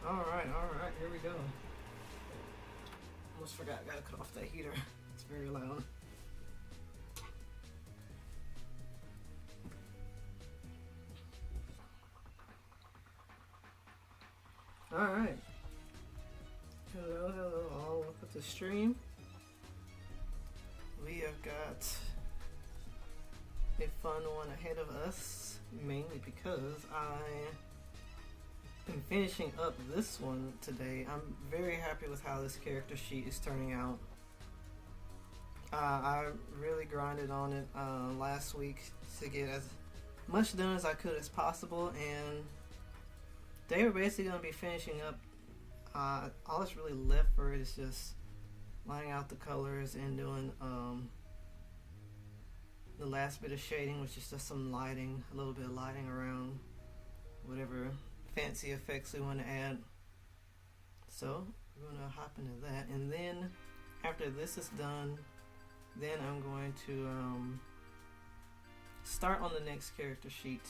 Alright, here we go. Almost forgot, gotta cut off that heater. It's very loud. Alright. Hello all. Welcome to the stream. We have got a fun one ahead of us, mainly because I am finishing up this one today. I'm very happy with how this character sheet is turning out. I really grinded on it last week to get as much done as I could as possible, and they were basically going to be finishing up. All that's really left for it is just laying out the colors and doing the last bit of shading, which is just some lighting, a little bit of lighting around whatever fancy effects we want to add. So we're going to hop into that, and then after this is done, then I'm going to start on the next character sheet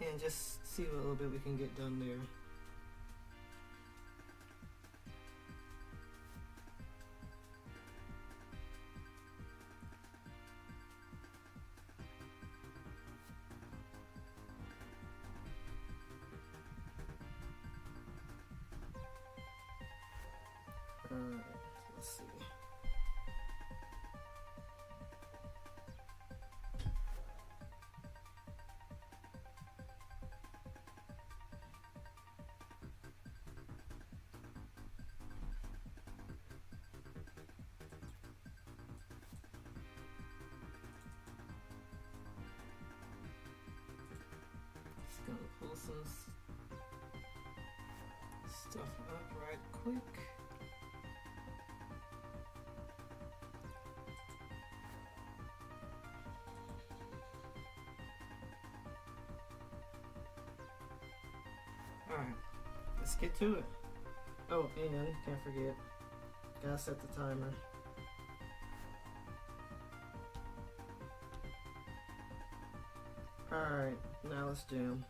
and just see what little bit we can get done there. Let's see. Just gonna pull some stuff up right quick. Alright, let's get to it. Oh, and can't forget, gotta set the timer. Alright, now let's jam.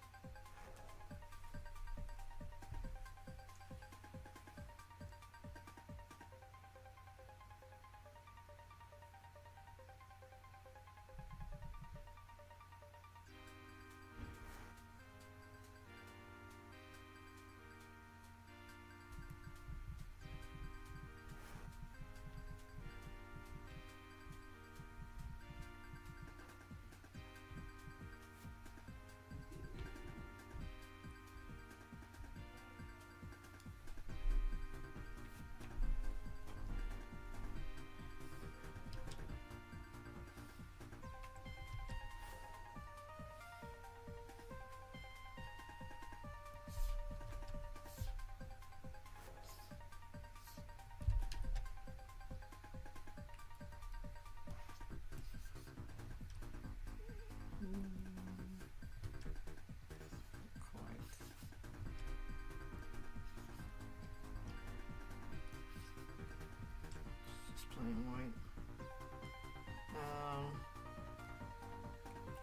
Plain white.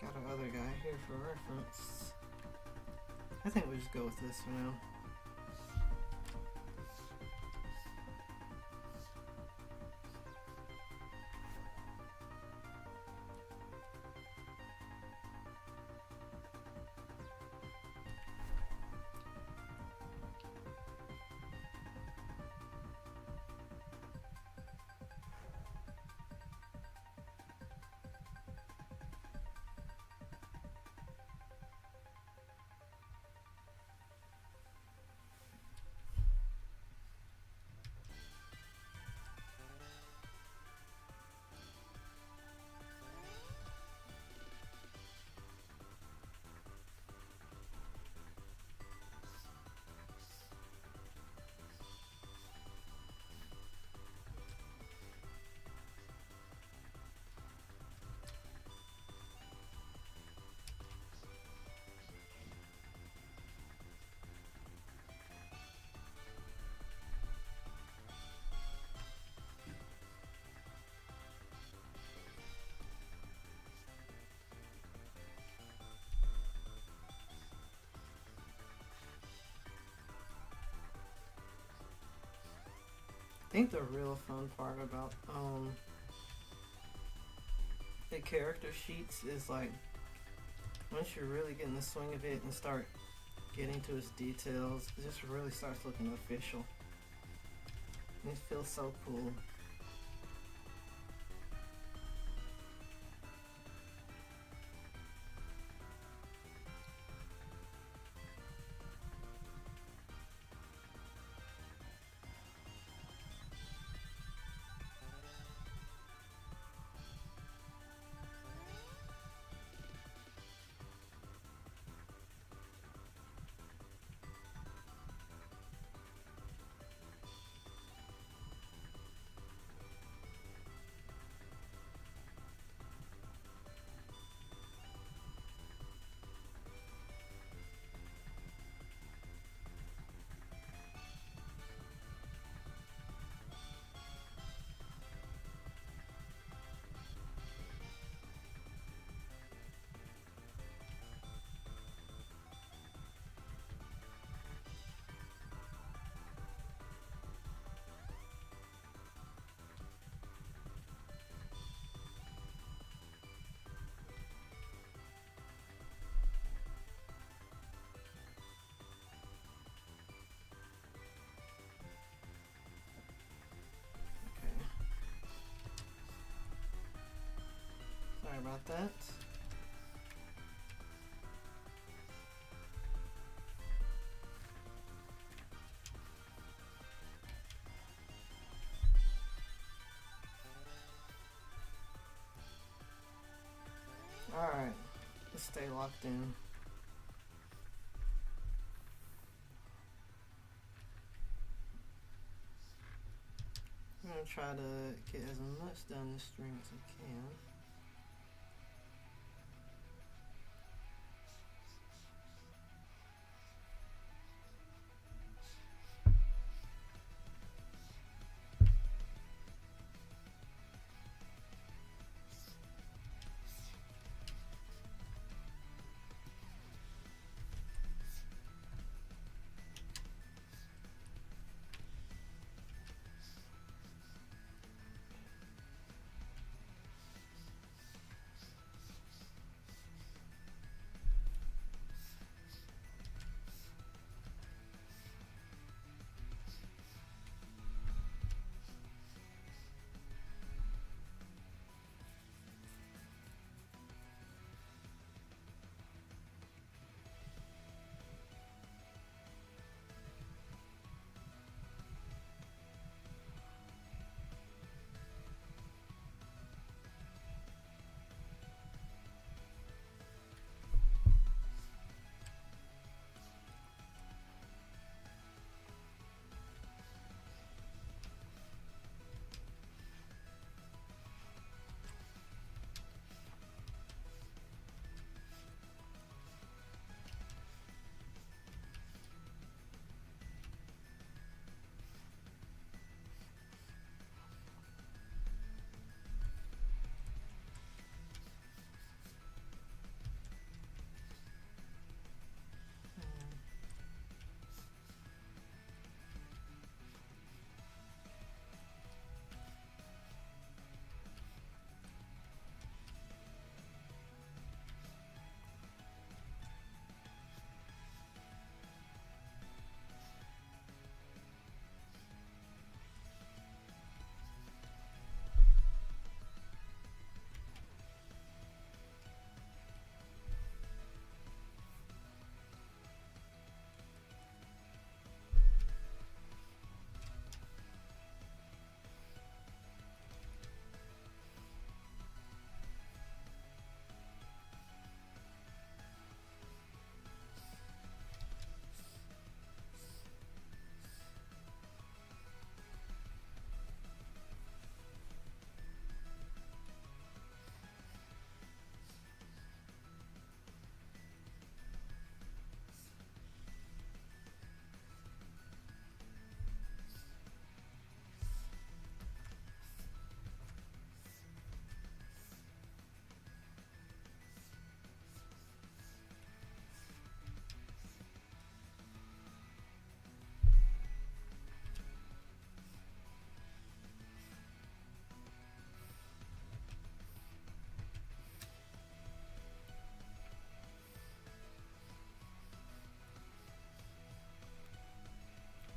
Got our other guy here for reference. I think we'll just go with this for now. I think the real fun part about the character sheets is like once you really get in the swing of it and start getting to its details, it just really starts looking official. And it feels so cool. Sorry about that. Alright, let's stay locked in. I'm gonna try to get as much down the string as I can.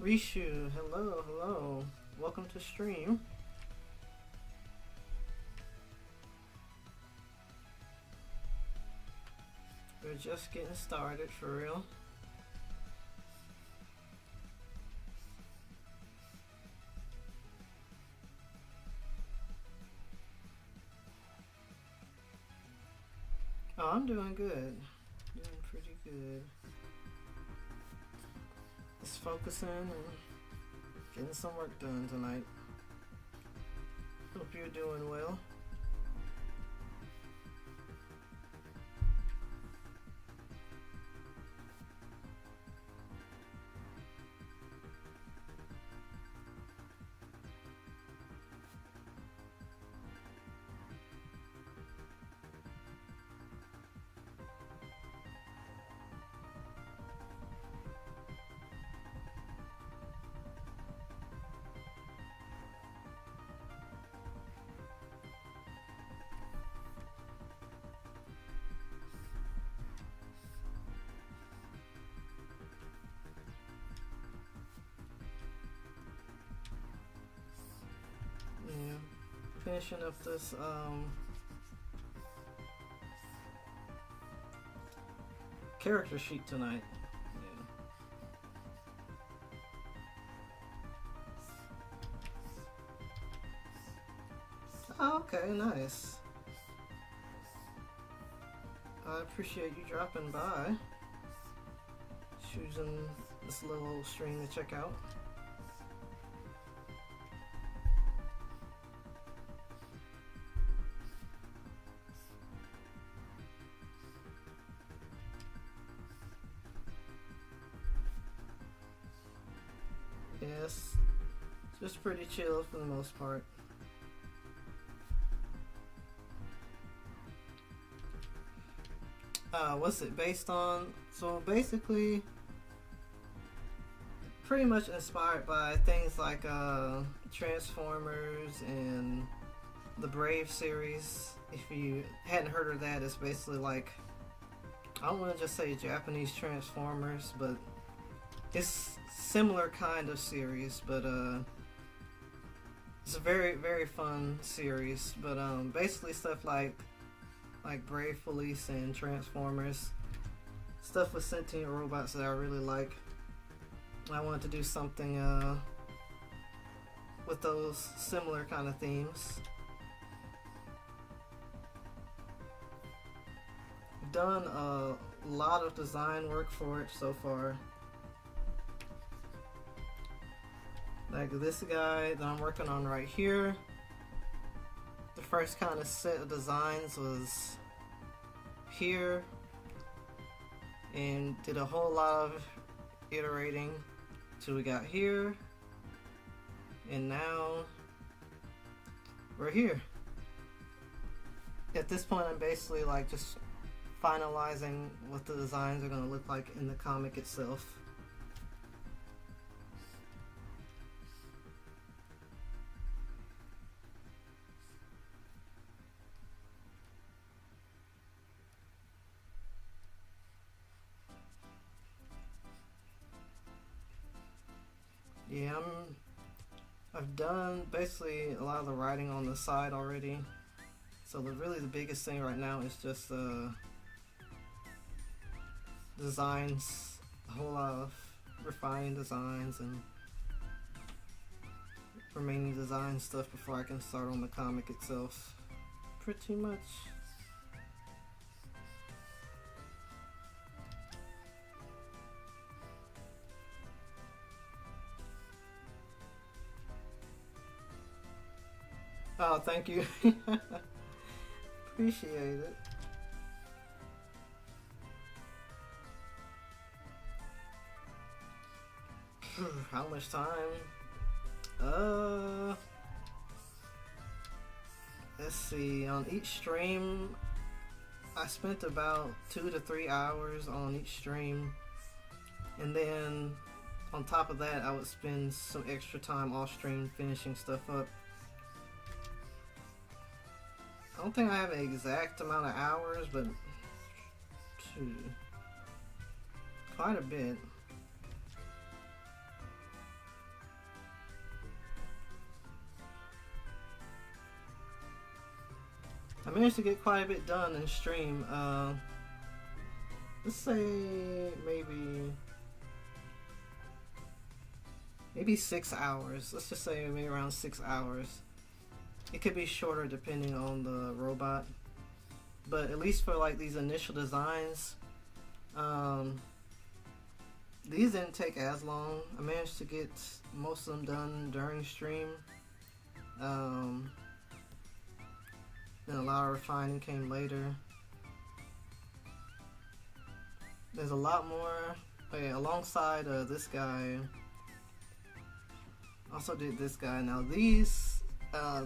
Rishu, hello, hello. Welcome to stream. We're just getting started for real. Oh, I'm doing good. Doing pretty good. Just focusing and getting some work done tonight. Hope you're doing well. Yeah, finishing up this character sheet tonight. Yeah. Oh, okay, nice. I appreciate you dropping by, choosing this little old stream to check out. Yes, just pretty chill for the most part. What's it based on? So basically, pretty much inspired by things like Transformers and the Brave series. If you hadn't heard of that, it's basically like, I don't want to just say Japanese Transformers, but it's similar kind of series, but it's a very, very fun series. But basically stuff like Brave Police and Transformers, stuff with sentient robots that I really like. I wanted to do something with those similar kind of themes. I've done a lot of design work for it so far. Like this guy that I'm working on right here, the first kind of set of designs was here, and did a whole lot of iterating till we got here, and now we're here. At this point, I'm basically like just finalizing what the designs are going to look like in the comic itself. Yeah, I've done basically a lot of the writing on the side already. So really the biggest thing right now is just designs, a whole lot of refining designs and remaining design stuff before I can start on the comic itself. Pretty much. Oh, thank you. Appreciate it. How much time? Let's see. On each stream, I spent about 2 to 3 hours on each stream, and then on top of that, I would spend some extra time off stream finishing stuff up. I don't think I have an exact amount of hours, but quite a bit. I managed to get quite a bit done in stream. Let's say maybe 6 hours. Let's just say maybe around 6 hours. It could be shorter depending on the robot, but at least for like these initial designs, these didn't take as long. I managed to get most of them done during stream. Then a lot of refining came later. There's a lot more. Okay, alongside this guy, also did this guy. Now these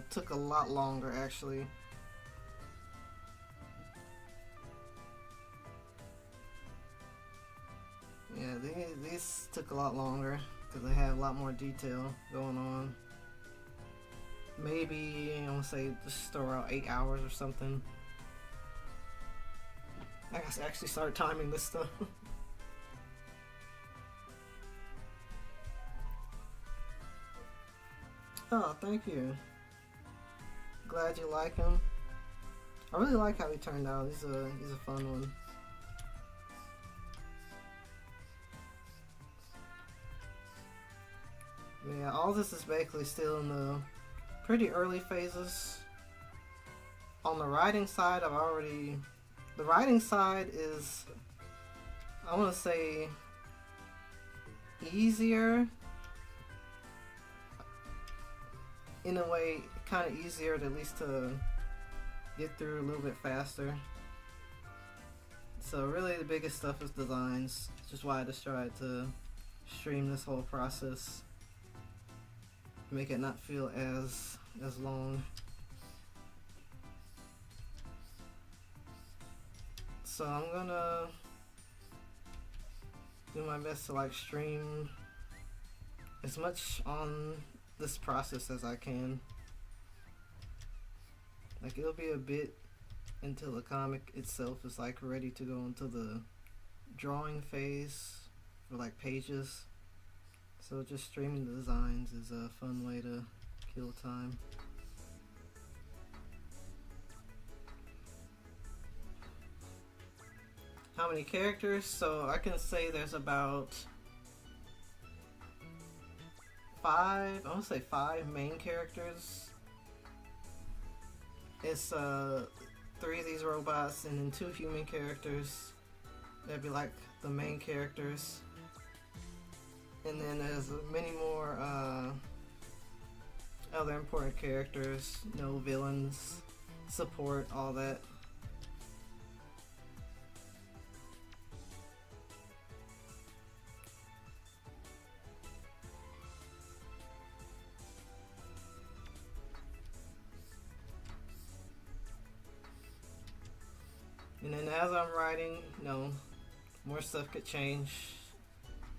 took a lot longer actually. Yeah, these took a lot longer because they have a lot more detail going on. Maybe I want to say just throw out 8 hours or something. I gotta actually start timing this stuff. Oh, thank you. Glad you like him. I really like how he turned out. He's a fun one. Yeah, all this is basically still in the pretty early phases. On the writing side, the writing side is, I want to say, easier. In a way, kind of easier at least to get through a little bit faster. So really the biggest stuff is designs, which is why I just tried to stream this whole process. Make it not feel as long. So I'm gonna do my best to like stream as much on this process as I can. Like it'll be a bit until the comic itself is like ready to go into the drawing phase for like pages. So just streaming the designs is a fun way to kill time. How many characters? So I can say there's about 5, I want to say 5 main characters. It's 3 of these robots and then 2 human characters. That'd be like the main characters. And then there's many more other important characters, no villains, support, all that. And then as I'm writing, more stuff could change.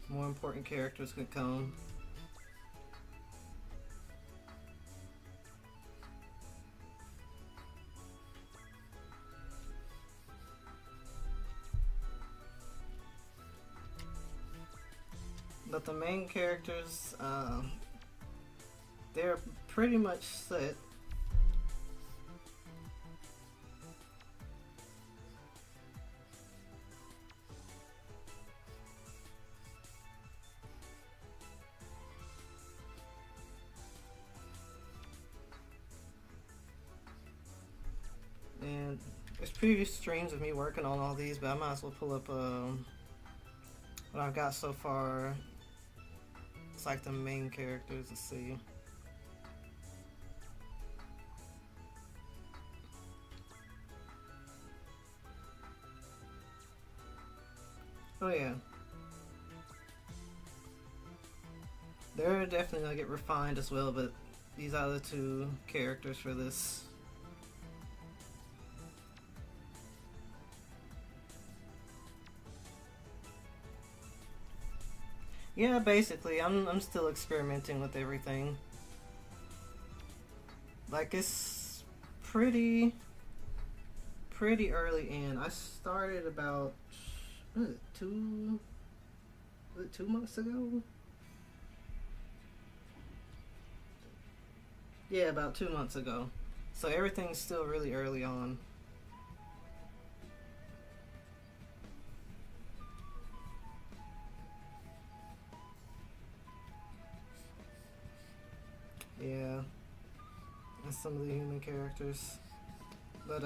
More important characters could come. But the main characters, they're pretty much set. And there's previous streams of me working on all these, but I might as well pull up what I've got so far. It's like the main characters. Let's see. Oh yeah. They're definitely gonna get refined as well, but these are the 2 characters for this. Yeah, basically, I'm still experimenting with everything. Like it's pretty early in. I started about 2 months ago? Yeah, about 2 months ago. So everything's still really early on. Yeah, that's some of the human characters. But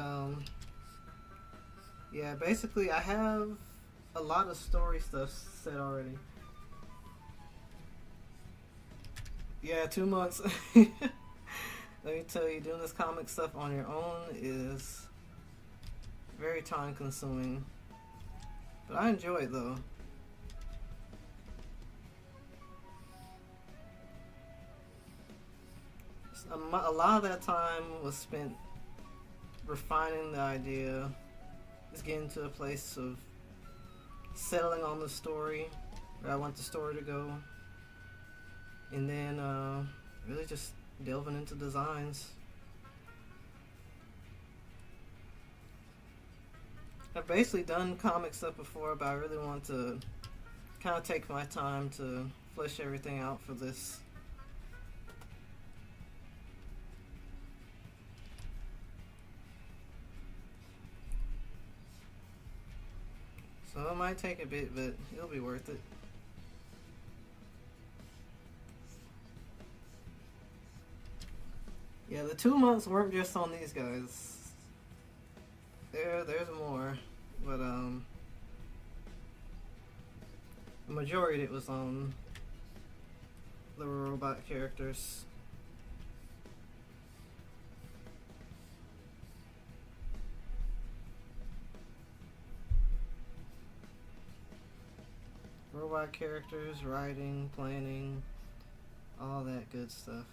yeah, basically I have a lot of story stuff set already. Yeah, 2 months. Let me tell you, doing this comic stuff on your own is very time consuming. But I enjoy it though. A lot of that time was spent refining the idea, just getting to a place of settling on the story, where I want the story to go, and then really just delving into designs. I've basically done comic stuff before, but I really want to kind of take my time to flesh everything out for this. So it might take a bit, but it'll be worth it. Yeah, the 2 months weren't just on these guys. There's more, but the majority of it was on the robot characters. Robot characters, writing, planning, all that good stuff.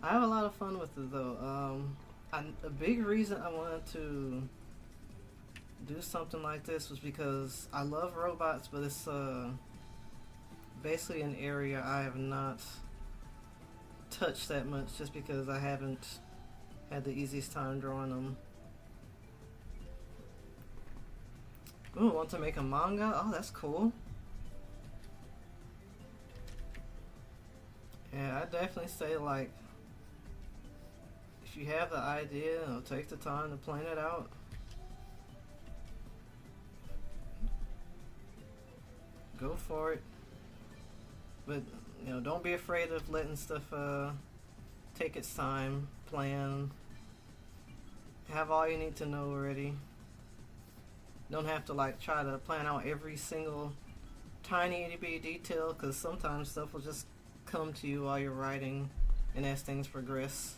I have a lot of fun with it though. A big reason I wanted to do something like this was because I love robots, but it's basically an area I have not touched that much just because I haven't had the easiest time drawing them. Ooh, want to make a manga? Oh, that's cool. Yeah, I definitely say like, if you have the idea, take the time to plan it out. Go for it. But, don't be afraid of letting stuff take its time. Plan. Have all you need to know already. Don't have to like try to plan out every single tiny itty bitty detail, because sometimes stuff will just come to you while you're writing and as things progress.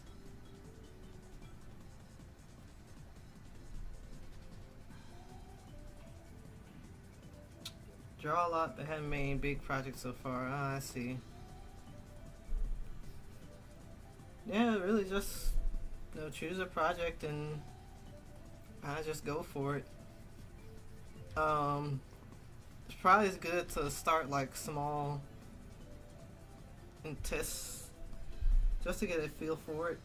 Draw a lot but haven't made any big projects so far. Ah, I see. Yeah, really just choose a project and just go for it. It's probably good to start like small and test just to get a feel for it.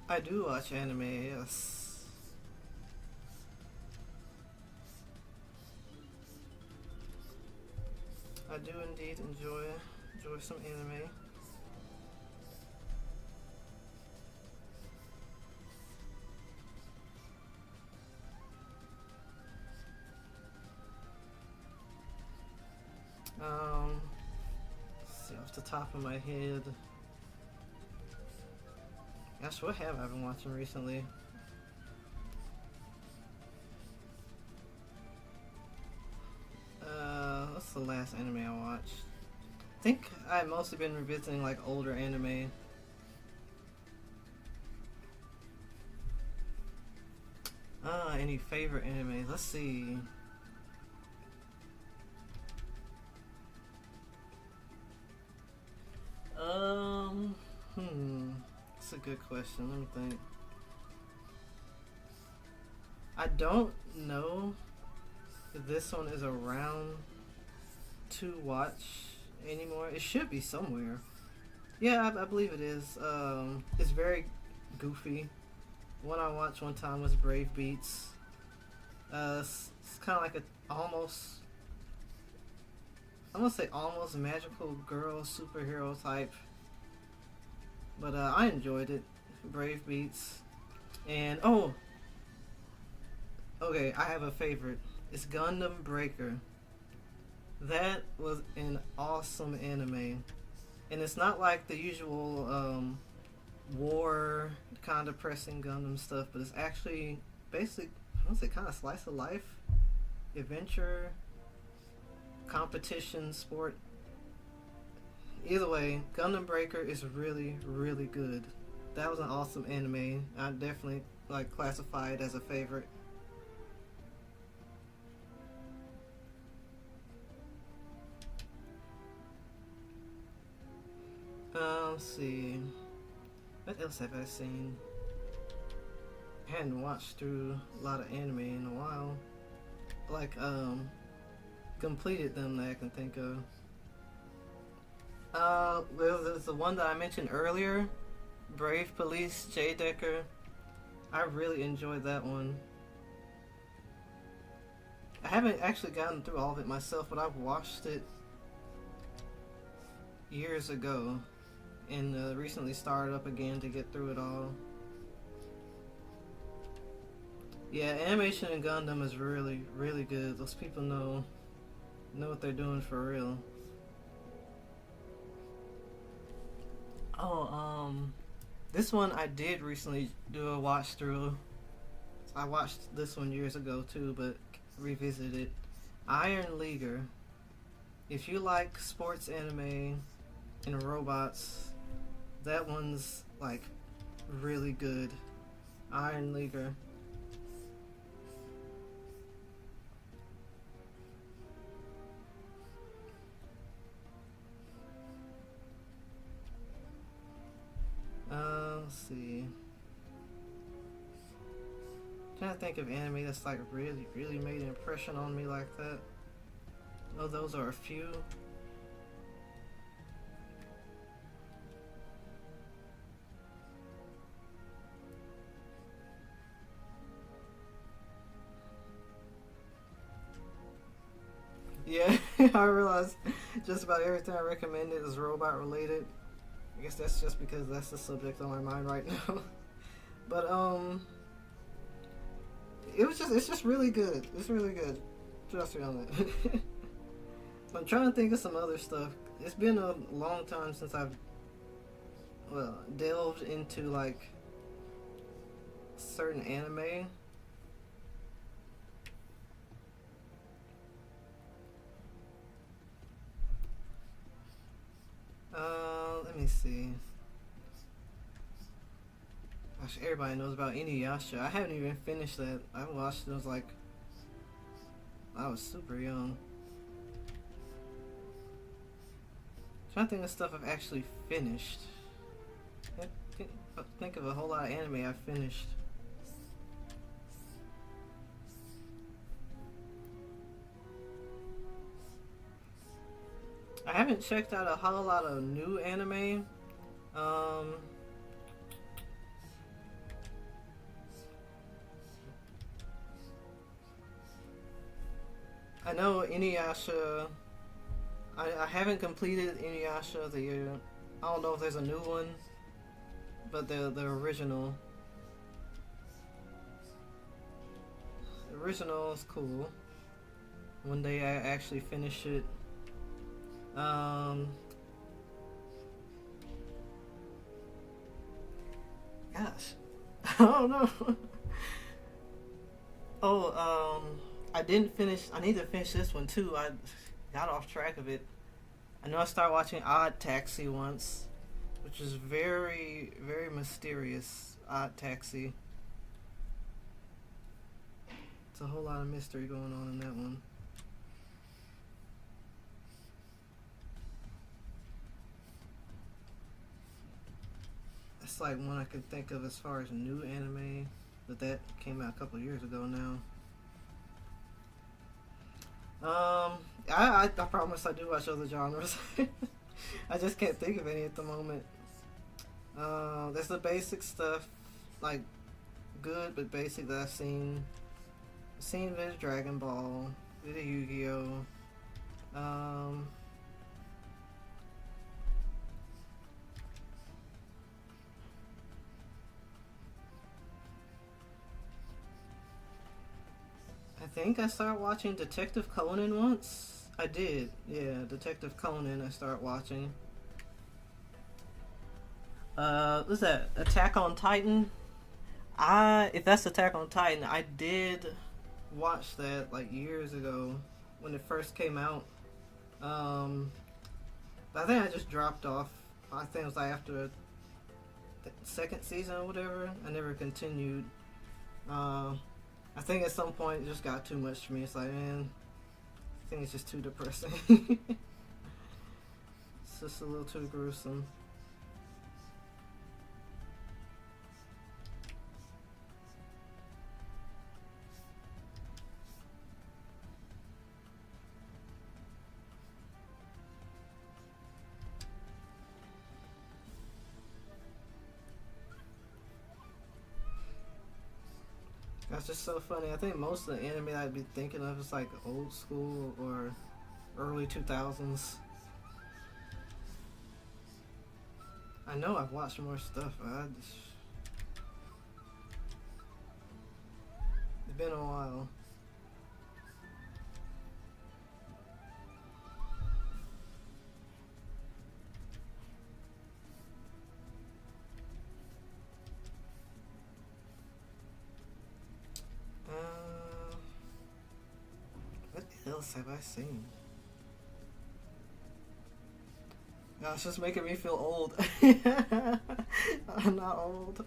I do watch anime, yes. I do indeed enjoy some anime. Let's see off the top of my head. Gosh, what have I been watching recently? the last anime I watched. I think I've mostly been revisiting like older anime. Any favorite anime? Let's see. That's a good question. Let me think. I don't know if this one is around to watch anymore. It should be somewhere. Yeah, I believe it is. It's very goofy. One I watched one time was Brave Beats. It's kind of like a almost, I'm gonna say almost magical girl superhero type. But I enjoyed it. Brave Beats. And okay, I have a favorite. It's Gundam Breaker. That was an awesome anime. And it's not like the usual war kind of pressing Gundam stuff, but it's actually basically, I don't say kind of slice of life, adventure, competition, sport. Either way, Gundam Breaker is really, really good. That was an awesome anime. I definitely like classify it as a favorite. Let's see. What else have I seen? I hadn't watched through a lot of anime in a while. Like, completed them that I can think of. There's the one that I mentioned earlier, Brave Police, J. Decker. I really enjoyed that one. I haven't actually gotten through all of it myself, but I've watched it years ago and recently started up again to get through it all. Yeah, animation in Gundam is really, really good. Those people know what they're doing for real. This one I did recently do a watch through. I watched this one years ago too, but revisited it. Iron Leaguer. If you like sports anime and robots, that one's like really good. Iron Leaguer. Let's see. Trying to think of anime that's like really, really made an impression on me like that. Oh, those are a few. Yeah, I realized just about everything I recommended is robot related. I guess that's just because that's the subject on my mind right now. But it's just really good. It's really good. Trust me on that. I'm trying to think of some other stuff. It's been a long time since I've delved into like certain anime. Let me see. Gosh, everybody knows about Inuyasha. I haven't even finished that. I watched it, I was like, I was super young. Trying to think of stuff I've actually finished. Think of a whole lot of anime I've finished. I haven't checked out a whole lot of new anime. I know Inuyasha. I haven't completed Inuyasha. I don't know if there's a new one, but the original. The original is cool. One day I actually finish it. Gosh, I don't know. I didn't finish. I need to finish this one too. got off track of it. I know I started watching Odd Taxi once, which is very, very mysterious. Odd Taxi. It's a whole lot of mystery going on in that one. That's like one I can think of as far as new anime, but that came out a couple of years ago now. I promise I do watch other genres. I just can't think of any at the moment. There's the basic stuff, like good but basic that I've seen. Seen a bit of Dragon Ball, a bit of Yu-Gi-Oh. I think I started watching Detective Conan once. I did, yeah, Detective Conan I started watching. What's that? Attack on Titan? If that's Attack on Titan, I did watch that like years ago when it first came out. But I think I just dropped off. I think it was like after the second season or whatever. I never continued. I think at some point it just got too much for me. It's like, man, I think it's just too depressing. It's just a little too gruesome. That's just so funny. I think most of the anime that I'd be thinking of is like old school or early 2000s. I know I've watched more stuff. It's been a while. What else have I seen? No, it's just making me feel old. I'm not old.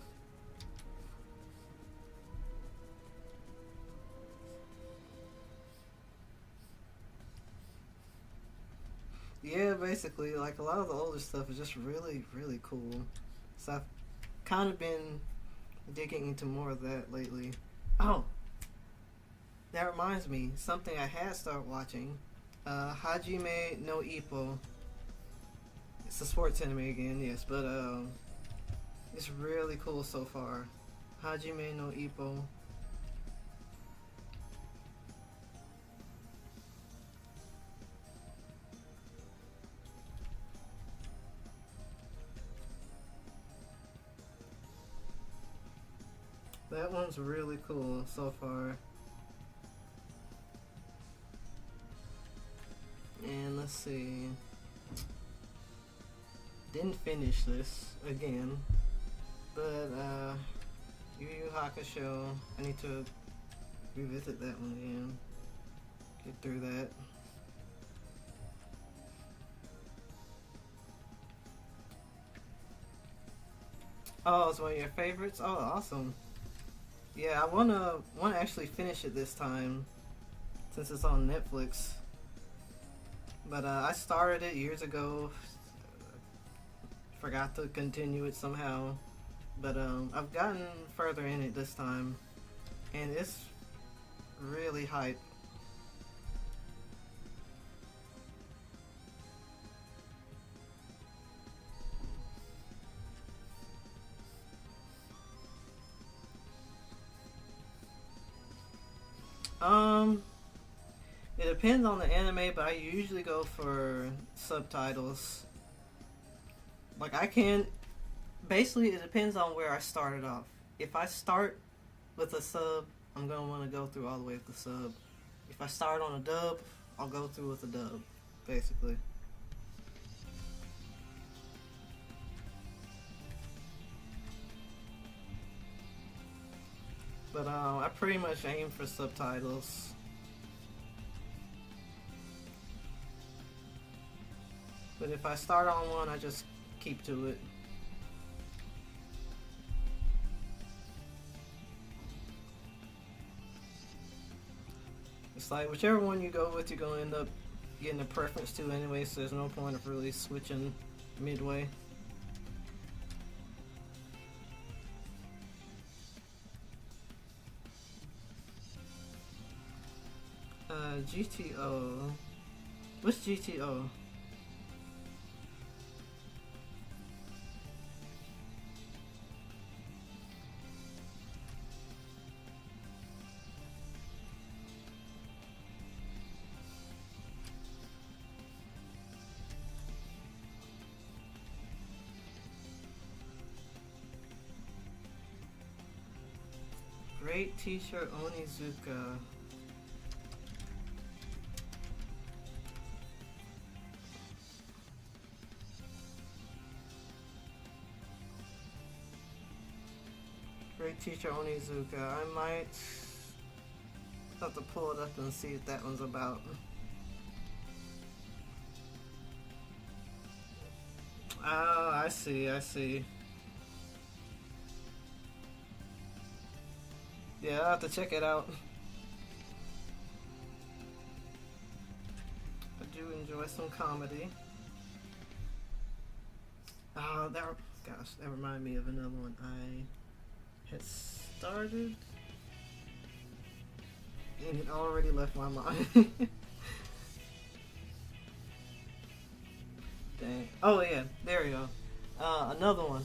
Yeah, basically, like a lot of the older stuff is just really, really cool. So I've kind of been digging into more of that lately. Oh, that reminds me, something I had started watching. Hajime no Ippo. It's a sports anime again, yes, but it's really cool so far. Hajime no Ippo. That one's really cool so far. And let's see. Didn't finish this again, but Yu Yu Hakusho. I need to revisit that one again. Get through that. Oh, it's one of your favorites. Oh, awesome. Yeah, I wanna actually finish it this time since it's on Netflix. But I started it years ago. Forgot to continue it somehow. But I've gotten further in it this time, and it's really hype. It depends on the anime, but I usually go for subtitles. Like I can, basically it depends on where I started off. If I start with a sub, I'm gonna want to go through all the way with the sub. If I start on a dub, I'll go through with a dub, basically. But I pretty much aim for subtitles. But if I start on one, I just keep to it. It's like whichever one you go with, you're gonna end up getting a preference to anyway, so there's no point of really switching midway. GTO. What's GTO? Great teacher Onizuka. Great teacher Onizuka. I might have to pull it up and see what that one's about. Oh, I see, I see. Yeah, I'll have to check it out. I do enjoy some comedy. Oh, gosh, that reminded me of another one I had started and it already left my mind. Dang. Oh yeah, there we go. Another one.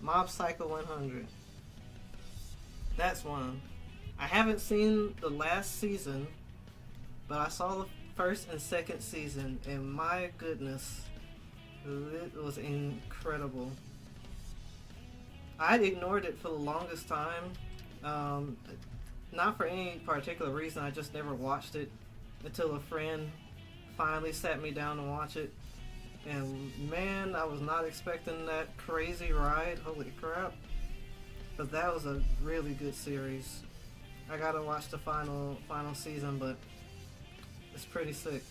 Mob Psycho 100. That's one. I haven't seen the last season, but I saw the first and second season, and my goodness, it was incredible. I'd ignored it for the longest time. Not for any particular reason, I just never watched it until a friend finally sat me down to watch it. And man, I was not expecting that crazy ride. Holy crap. But that was a really good series. I gotta watch the final season, but it's pretty sick.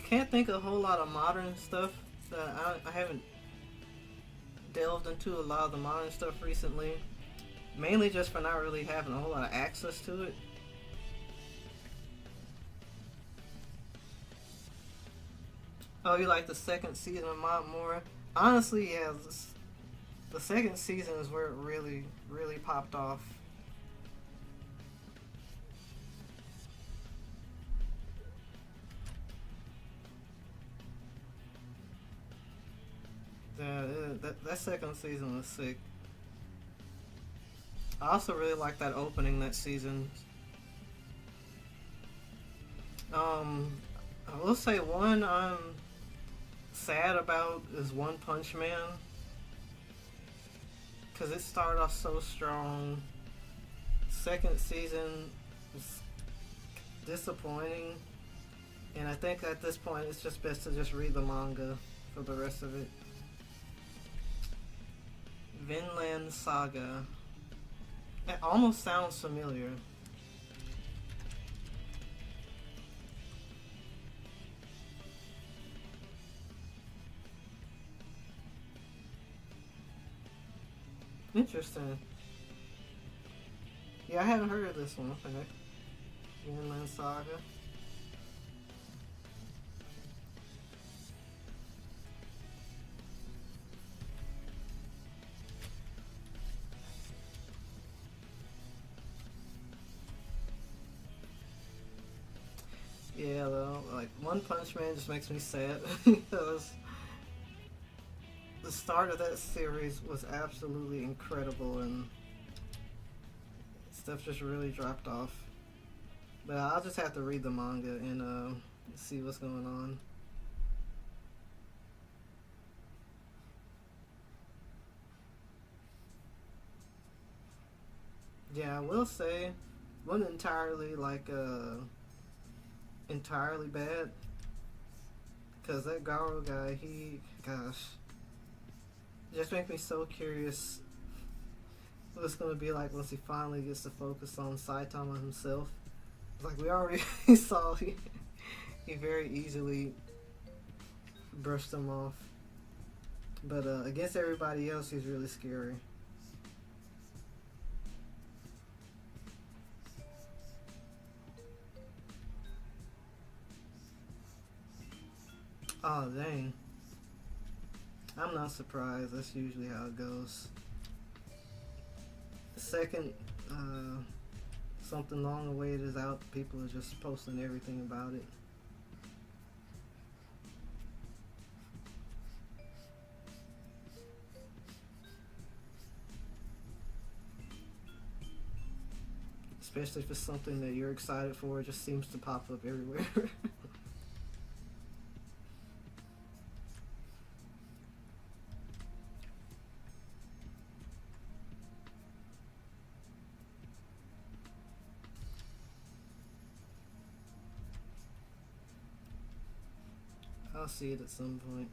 Can't think of a whole lot of modern stuff. I haven't delved into a lot of the modern stuff recently. Mainly just for not really having a whole lot of access to it. Oh, you like the second season of Mob more? Honestly, yeah. The second season is where it really popped off. Yeah, that second season was sick. I also really like that opening that season. I will say one I'm sad about is One Punch Man. Because it started off so strong. Second season was disappointing. And I think at this point it's just best to just read the manga for the rest of it. Vinland Saga. It almost sounds familiar. Interesting. Yeah, I haven't heard of this one. Okay. Vinland Saga. Yeah, though, like One Punch Man just makes me sad because the start of that series was absolutely incredible and stuff just really dropped off. But I'll just have to read the manga and see what's going on. Yeah, I will say, wasn't entirely like entirely bad, because that Garo guy, he, gosh, just make me so curious what it's gonna be like once he finally gets to focus on Saitama himself. Like we already saw, he very easily brushed him off, but against everybody else, he's really scary. Oh dang! I'm not surprised. That's usually how it goes. The second something long awaited is out, people are just posting everything about it. Especially if it's something that you're excited for, it just seems to pop up everywhere. I'll see it at some point.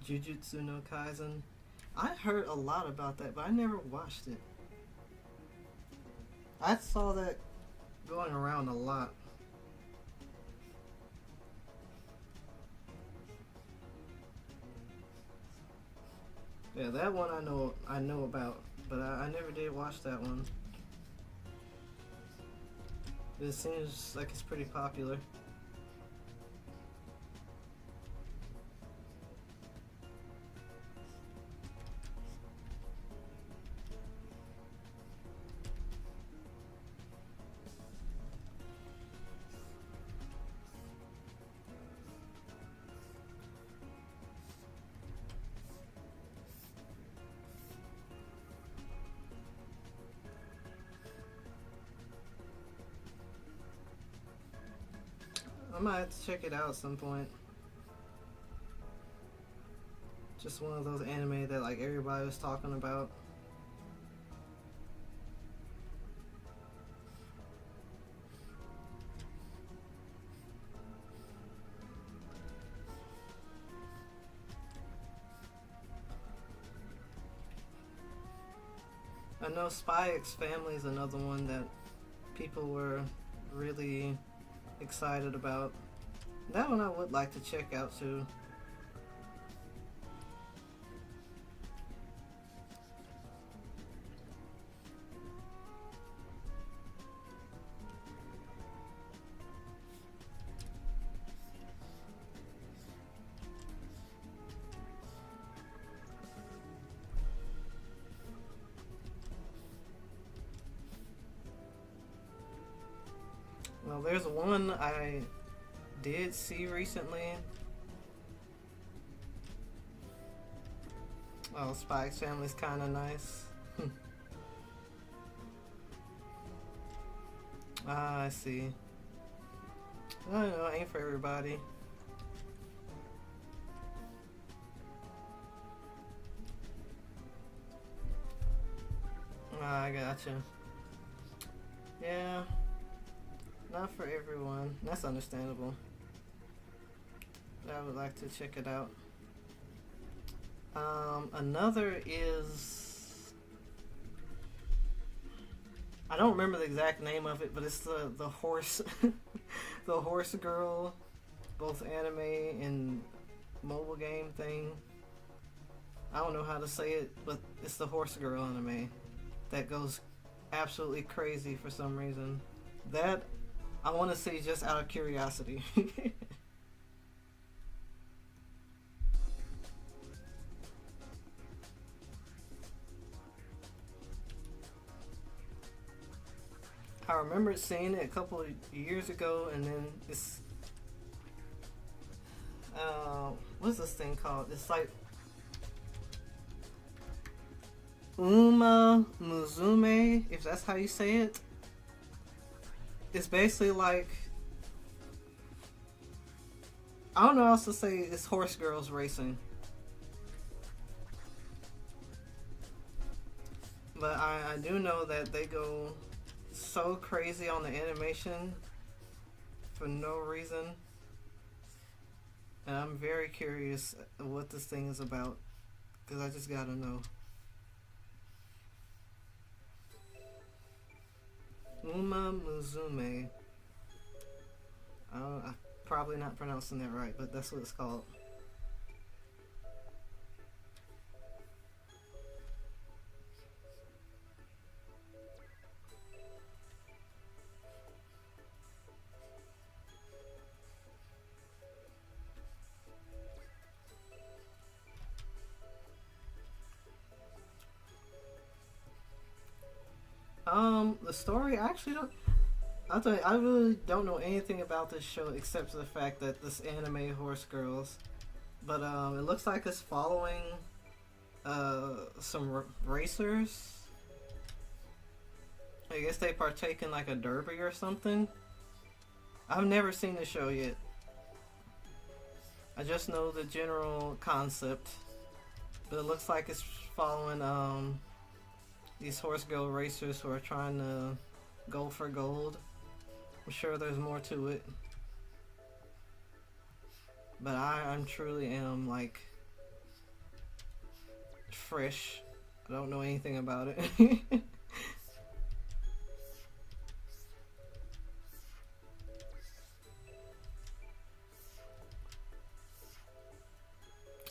Jujutsu no Kaisen. I heard a lot about that, but I never watched it. I saw that going around a lot. Yeah, that one I know about, but I never did watch that one. It seems like it's pretty popular. I might have to check it out at some point. Just one of those anime that like everybody was talking about. I know Spy X Family is another one that people were really excited about. That one I would like to check out too. Well, there's one I did see recently. Oh, Spy X Family's kind of nice. Ah, I see. I don't know, ain't for everybody. Ah, I gotcha. Yeah, not for everyone. That's understandable. I would like to check it out. Another is, I don't remember the exact name of it, but it's the horse, the horse girl, both anime and mobile game thing. I don't know how to say it, but it's the horse girl anime that goes absolutely crazy for some reason. That I want to see just out of curiosity. I remember seeing it a couple of years ago, and then it's what's this thing called? It's like Uma Musume, if that's how you say it. It's basically like, I don't know how else to say, it's horse girls racing. But I do know that they go so crazy on the animation for no reason. And I'm very curious what this thing is about, because I just gotta know. Uma Musume. I'm probably not pronouncing that right, but that's what it's called. The story, I actually don't. I'll tell you, I really don't know anything about this show except for the fact that this anime Horse Girls. But it looks like it's following some racers. I guess they partake in like a derby or something. I've never seen the show yet. I just know the general concept. But it looks like it's following these horse girl racers who are trying to go for gold. I'm sure there's more to it. But I'm truly am like fresh. I don't know anything about it.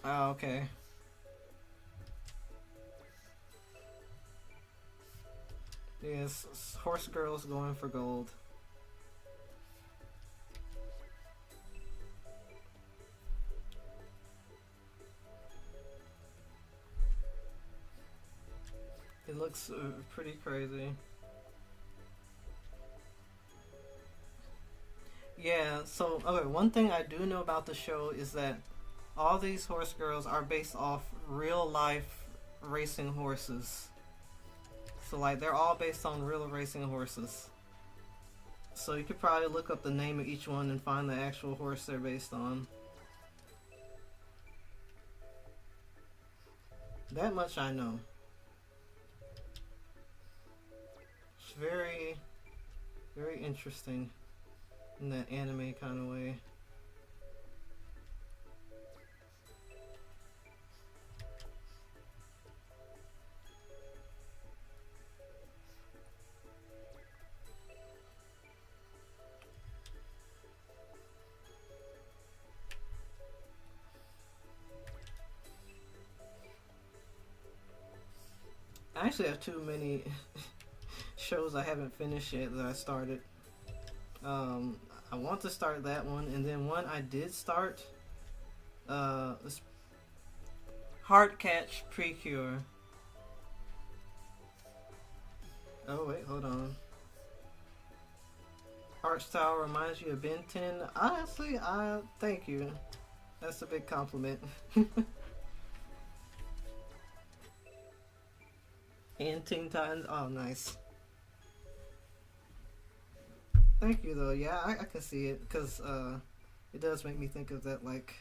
Oh, okay. Yes, horse girls going for gold. It looks pretty crazy. Yeah, so, okay, one thing I do know about the show is that all these horse girls are based off real life racing horses. So, like, they're all based on real racing horses. So, you could probably look up the name of each one and find the actual horse they're based on. That much I know. It's very, very interesting in that anime kind of way. I actually have too many shows I haven't finished yet that I started. I want to start that one, and then one I did start. Heart Catch Precure. Oh wait, hold on. Art style reminds you of Ben 10. Honestly, I thank you. That's a big compliment. And Teen Titans. Oh, nice. Thank you, though. Yeah, I can see it, because it does make me think of that, like,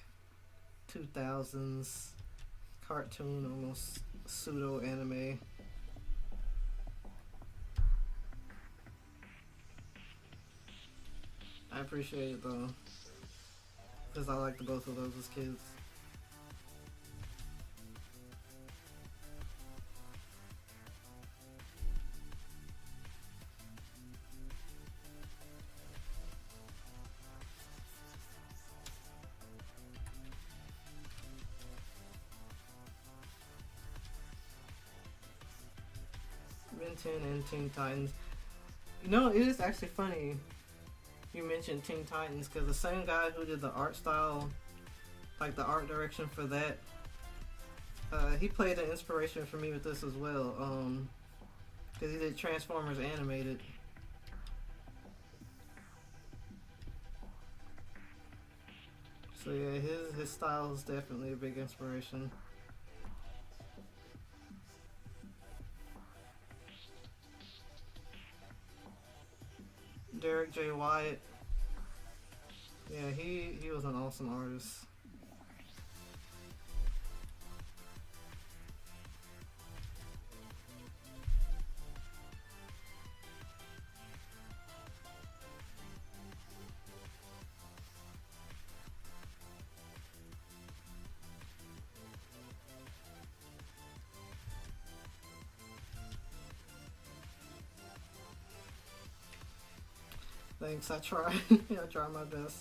2000s cartoon, almost pseudo-anime. I appreciate it, though, because I liked both of those as kids. Ben 10 and Teen Titans. You know, it is actually funny you mentioned Teen Titans, because the same guy who did the art style, like the art direction for that, he played an inspiration for me with this as well, because he did Transformers Animated. So yeah, his style is definitely a big inspiration. Derek J. Wyatt. Yeah, he was an awesome artist. Thanks, I try. I try my best.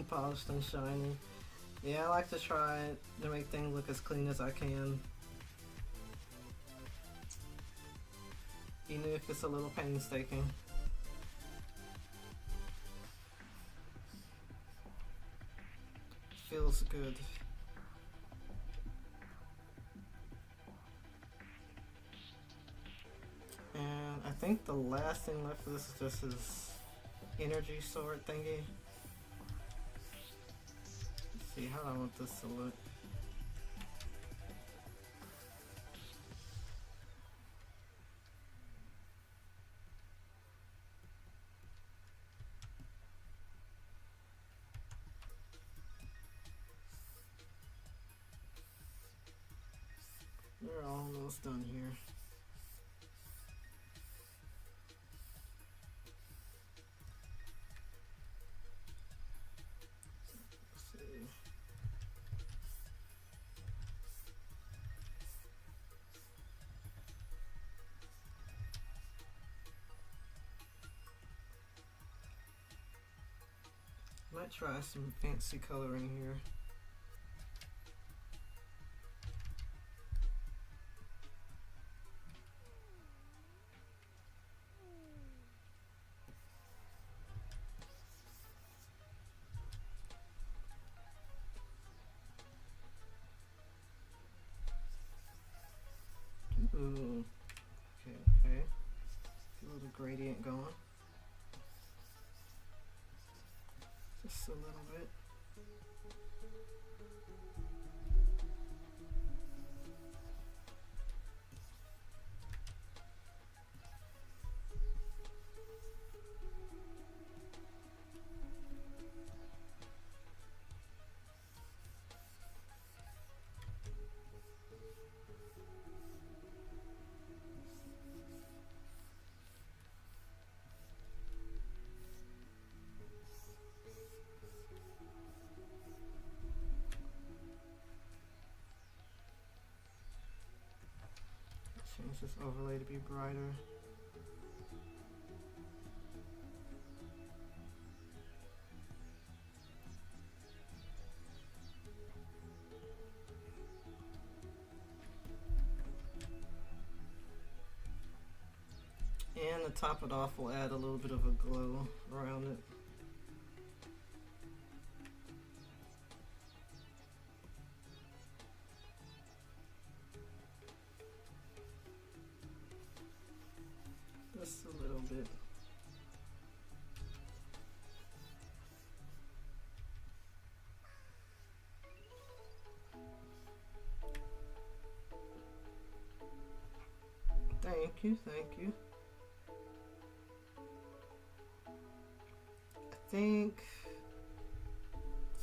Polished and shiny. Yeah, I like to try to make things look as clean as I can. Even if it's a little painstaking. Feels good. And I think the last thing left for this is just his energy sword thingy. Let's see, how do I want this to look? We're almost done here. Might try some fancy coloring here. Ooh, okay. A little gradient going. Just a little bit. Change this overlay to be brighter. And to top it off, we'll add a little bit of a glow around it. Just a little bit. Thank you, thank you. I think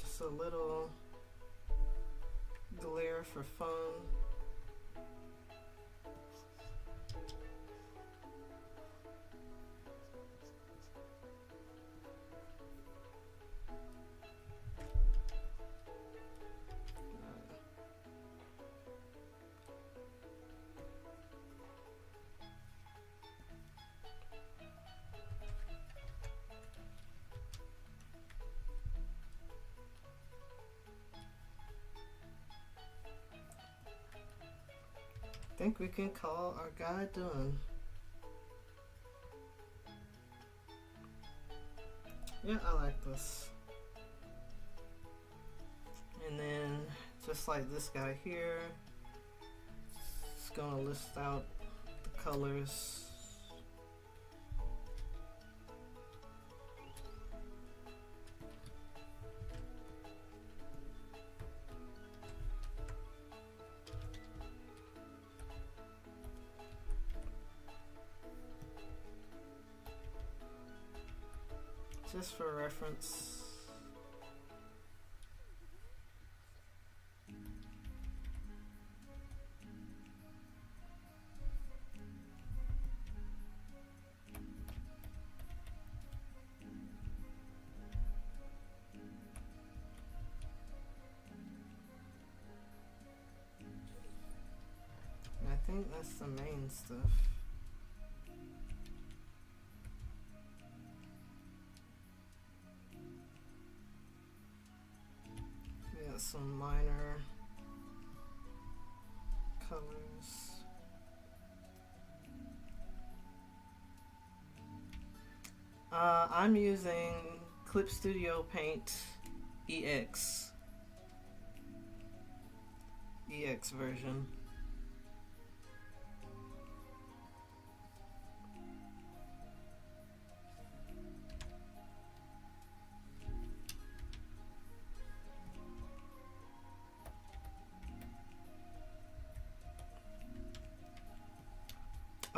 just a little glare for fun. I think we can call our guy done. Yeah, I like this. And then, just like this guy here, it's gonna list out the colors. just for reference. I think that's the main stuff. We got some minor colors. I'm using Clip Studio Paint EX version.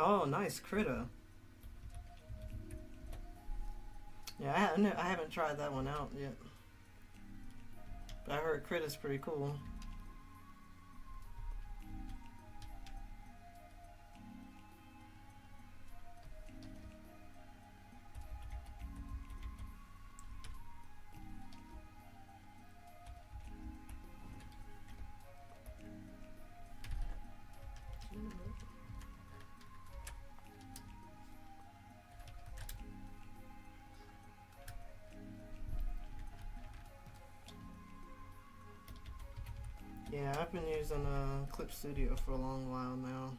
Oh, nice critter. Yeah, I haven't tried that one out yet. But I heard Critter's pretty cool. Yeah, I've been using Clip Studio for a long while now.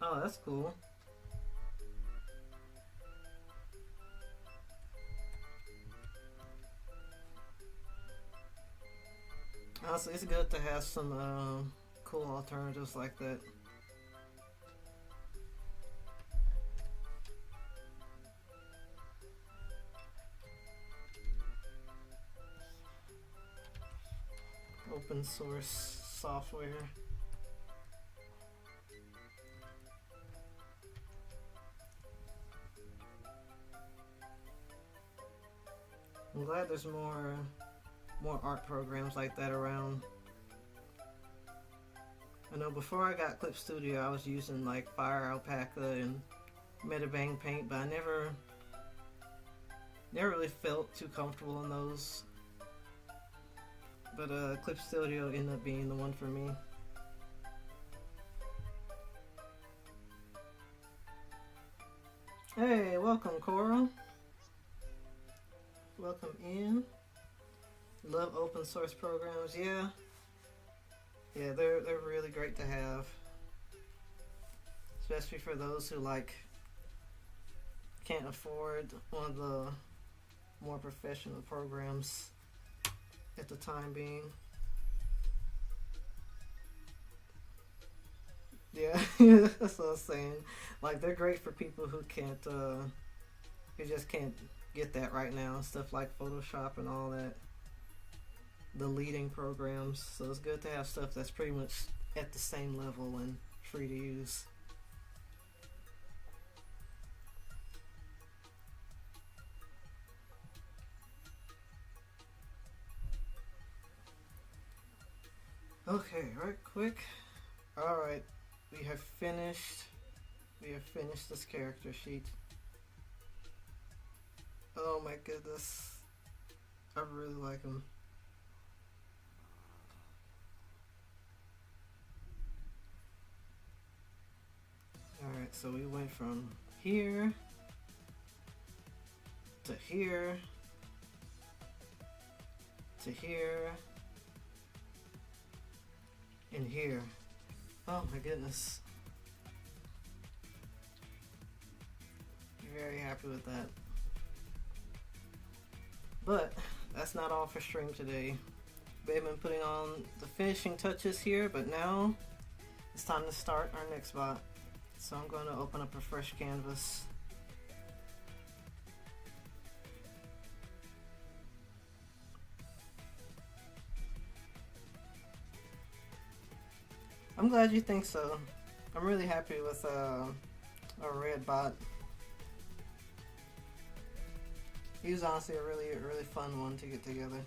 Oh, that's cool. Honestly, it's good to have some cool alternatives like that. Open source software. I'm glad there's more art programs like that around. I know before I got Clip Studio, I was using like Fire Alpaca and Metabang Paint, but I never really felt too comfortable in those. But Clip Studio ended up being the one for me. Hey, welcome, Cora. Welcome in. Love open source programs. Yeah, they're really great to have, especially for those who like can't afford one of the more professional programs at the time being. Yeah, that's what I was saying. Like, they're great for people who can't, who just can't get that right now. Stuff like Photoshop and all that. The leading programs. So it's good to have stuff that's pretty much at the same level and free to use. Okay, right quick. Alright, we have finished this character sheet. Oh my goodness. I really like him. Alright, so we went from here to here to here and here. Oh my goodness. Very happy with that. But that's not all for stream today. We've been putting on the finishing touches here, but now it's time to start our next bot. So I'm going to open up a fresh canvas. I'm glad you think so. I'm really happy with a red bot. He was honestly a really fun one to get together.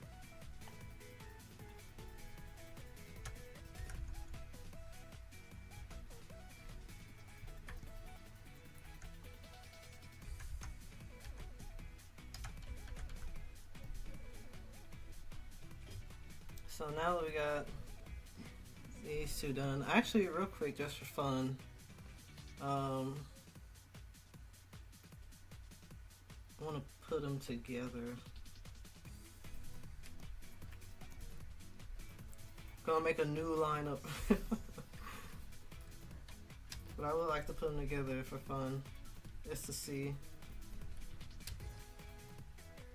So now that we got these two done, actually real quick just for fun, I want to put them together. Gonna make a new lineup. But I would like to put them together for fun, just to see.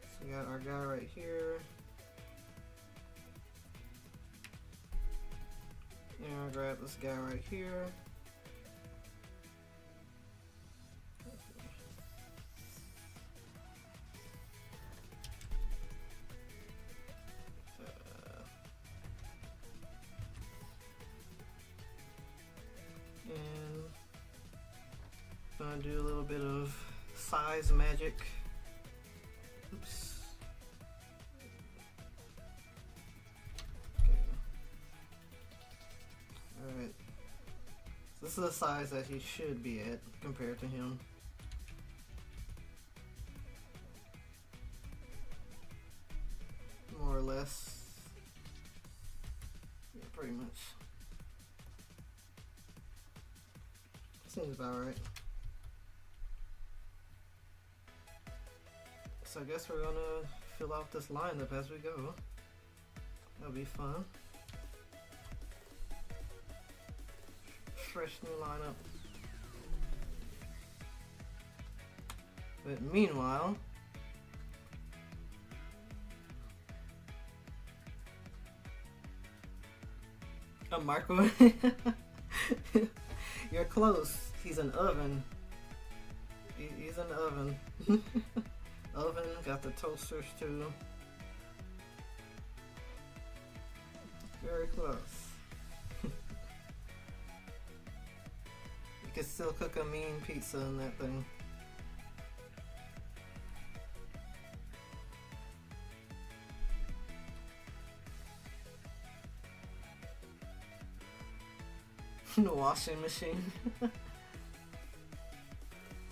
So we got our guy right here. And I'll grab this guy right here. And I'm gonna do a little bit of size magic. Oops. Alright, so this is the size that he should be at compared to him. More or less. Yeah, pretty much. Seems about right. So I guess we're gonna fill out this lineup as we go. That'll be fun. Fresh new lineup. But meanwhile, a microwave. You're close. He's an oven. He's an oven. Oven, got the toasters too. Very close. You can still cook a mean pizza in that thing. The washing machine.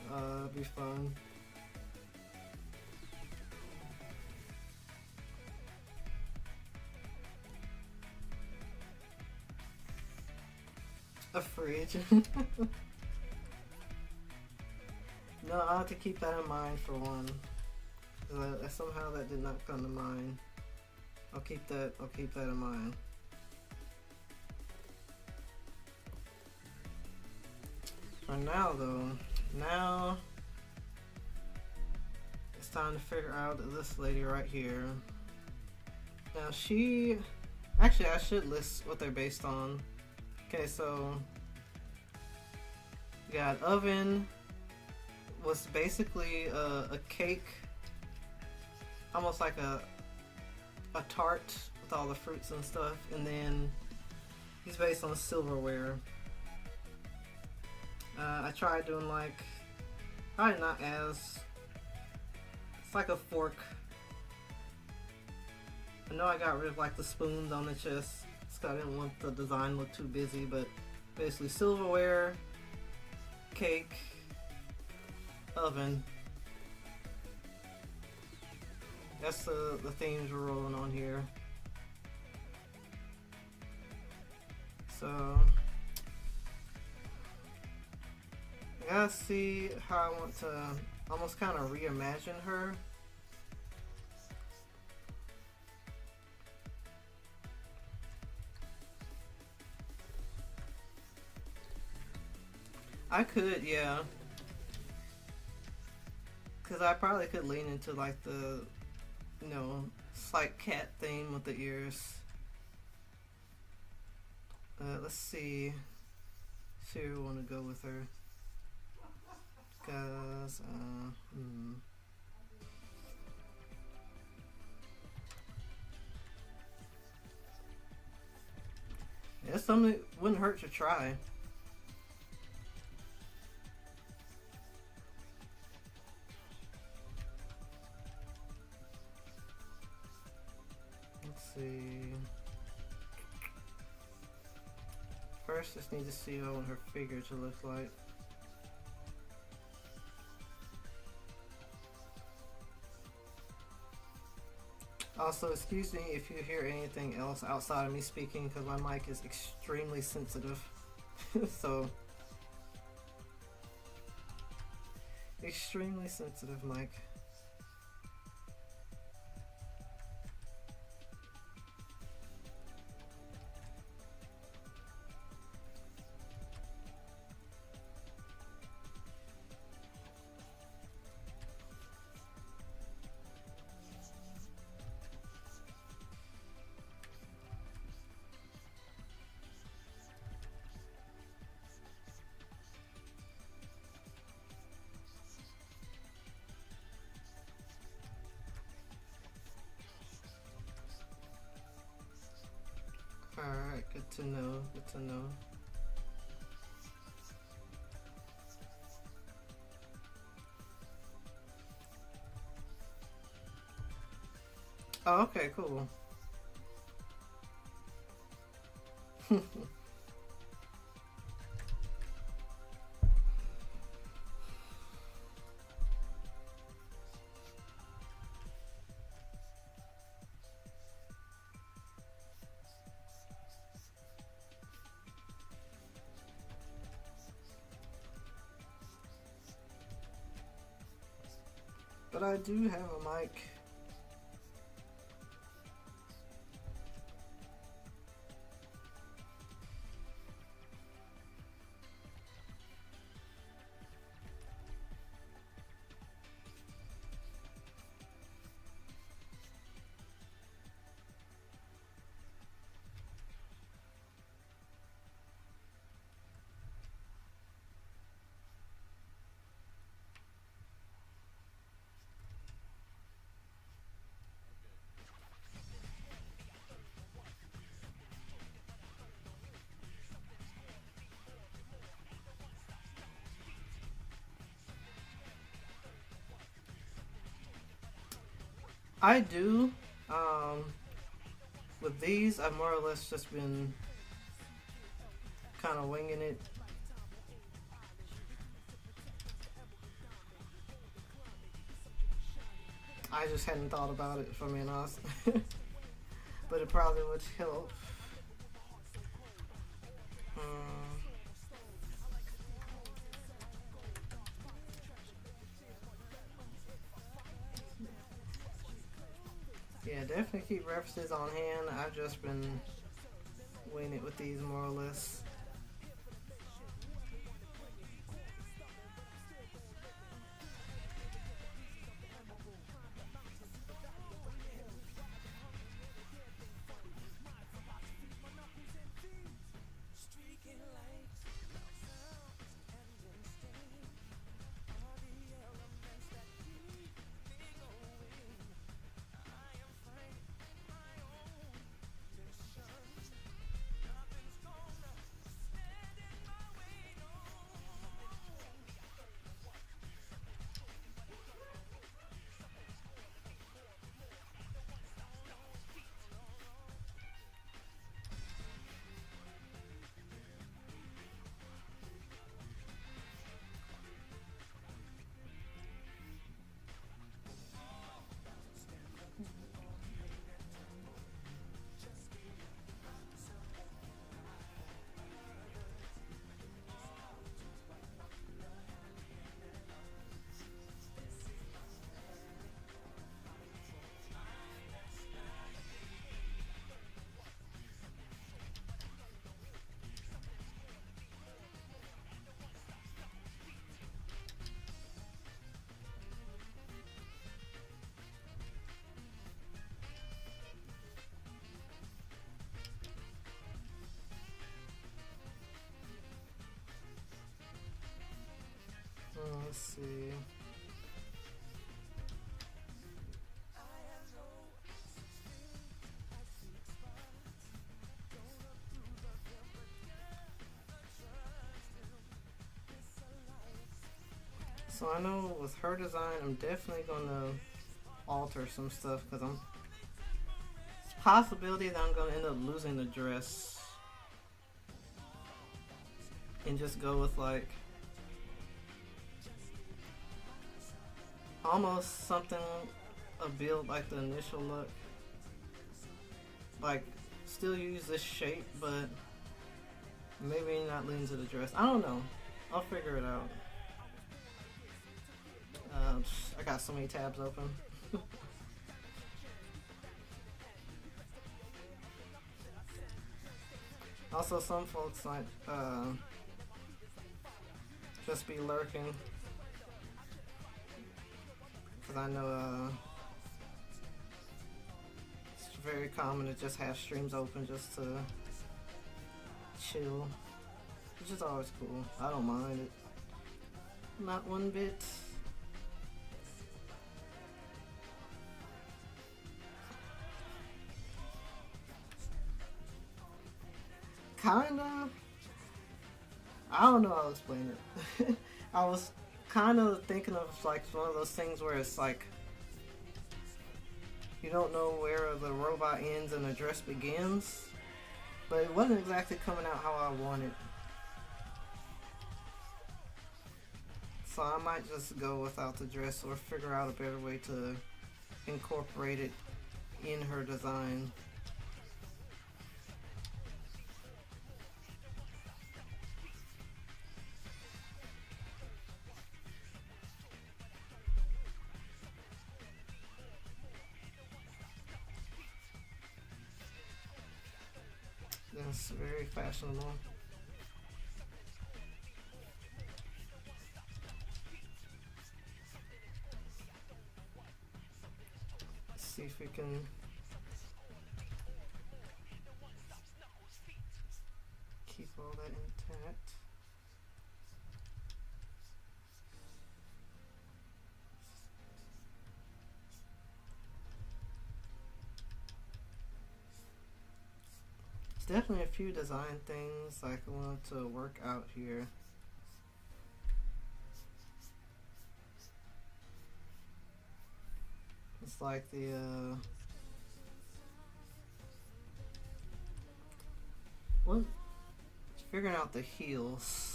That'd be fun. A fridge. No, I'll have to keep that in mind for one. Somehow that did not come to mind. I'll keep that in mind. For now though, now it's time to figure out this lady right here. Now actually I should list what they're based on. Okay, so we got oven, was basically a cake, almost like a tart with all the fruits and stuff, and then he's based on silverware. I tried doing like, probably not as, it's like a fork. I know I got rid of like the spoons on the chest, because I didn't want the design to look too busy, but basically silverware, cake, oven. That's the themes we're rolling on here. So I gotta see how I want to almost kind of reimagine her. I could, yeah. Because I probably could lean into like the, you know, slight cat theme with the ears. Let's see. See where we want to go with her. Because, just something that wouldn't hurt to try. Let's see. First, just need to see what I want her figure to look like. Also, excuse me if you hear anything else outside of me speaking, because my mic is extremely sensitive. So, extremely sensitive mic. Alright, good to know, good to know. Oh, okay, cool. But I do have a mic. I do. With these, I've more or less just been kind of winging it. I just hadn't thought about it, if I'm being honest. But it probably would help. Yeah, definitely keep references on hand. I've just been winging it with these more or less. Let's see. So I know with her design, I'm definitely gonna alter some stuff because I'm it's a possibility that I'm gonna end up losing the dress and just go with like almost something a build like the initial look, like still use this shape but maybe not lean to the dress. I don't know, I'll figure it out. I got so many tabs open. Also, some folks like just be lurking because I know it's very common to just have streams open just to chill, which is always cool. I don't mind it, not one bit. Kinda. I don't know how to explain it. I was kind of thinking of like one of those things where it's like you don't know where the robot ends and the dress begins, but it wasn't exactly coming out how I wanted. So I might just go without the dress or figure out a better way to incorporate it in her design. That's very fashionable. Let's see if we can keep all that intact. There's definitely a few design things like I wanted to work out here. It's like the what? Figuring out the heels.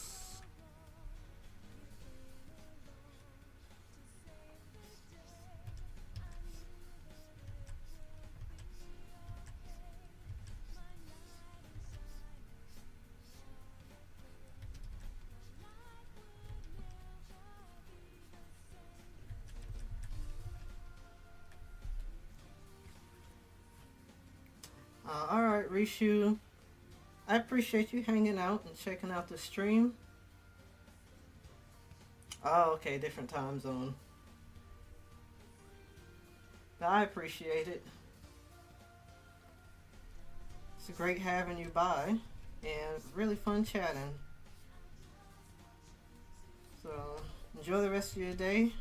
Alright, Rishu. I appreciate you hanging out and checking out the stream. Oh, okay, different time zone. I appreciate it. It's great having you by, and really fun chatting. So, enjoy the rest of your day.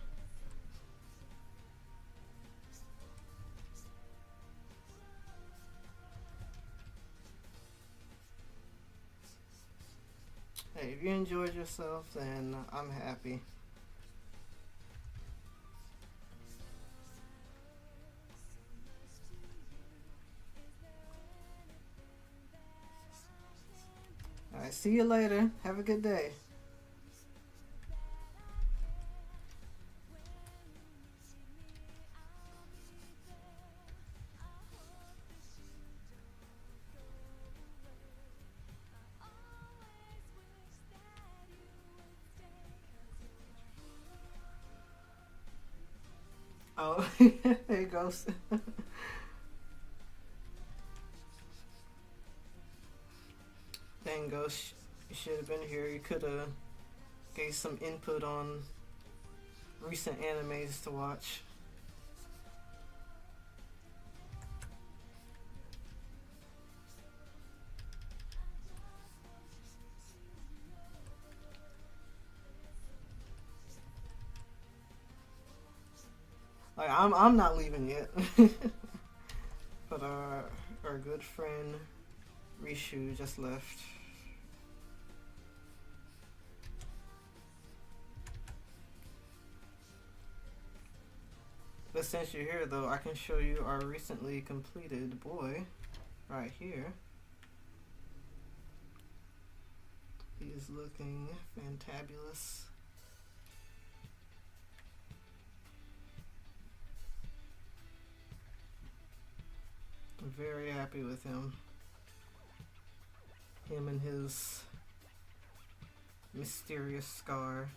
Hey, if you enjoyed yourself, then I'm happy. Alright, see you later. Have a good day. Oh, there you go. Dang, Ghost, you should have been here. You could have gave some input on recent animes to watch. Like, I'm not leaving yet. But our good friend Rishu just left. But since you're here though, I can show you our recently completed boy right here. He's looking fantabulous. I'm very happy with him. Him and his mysterious scar.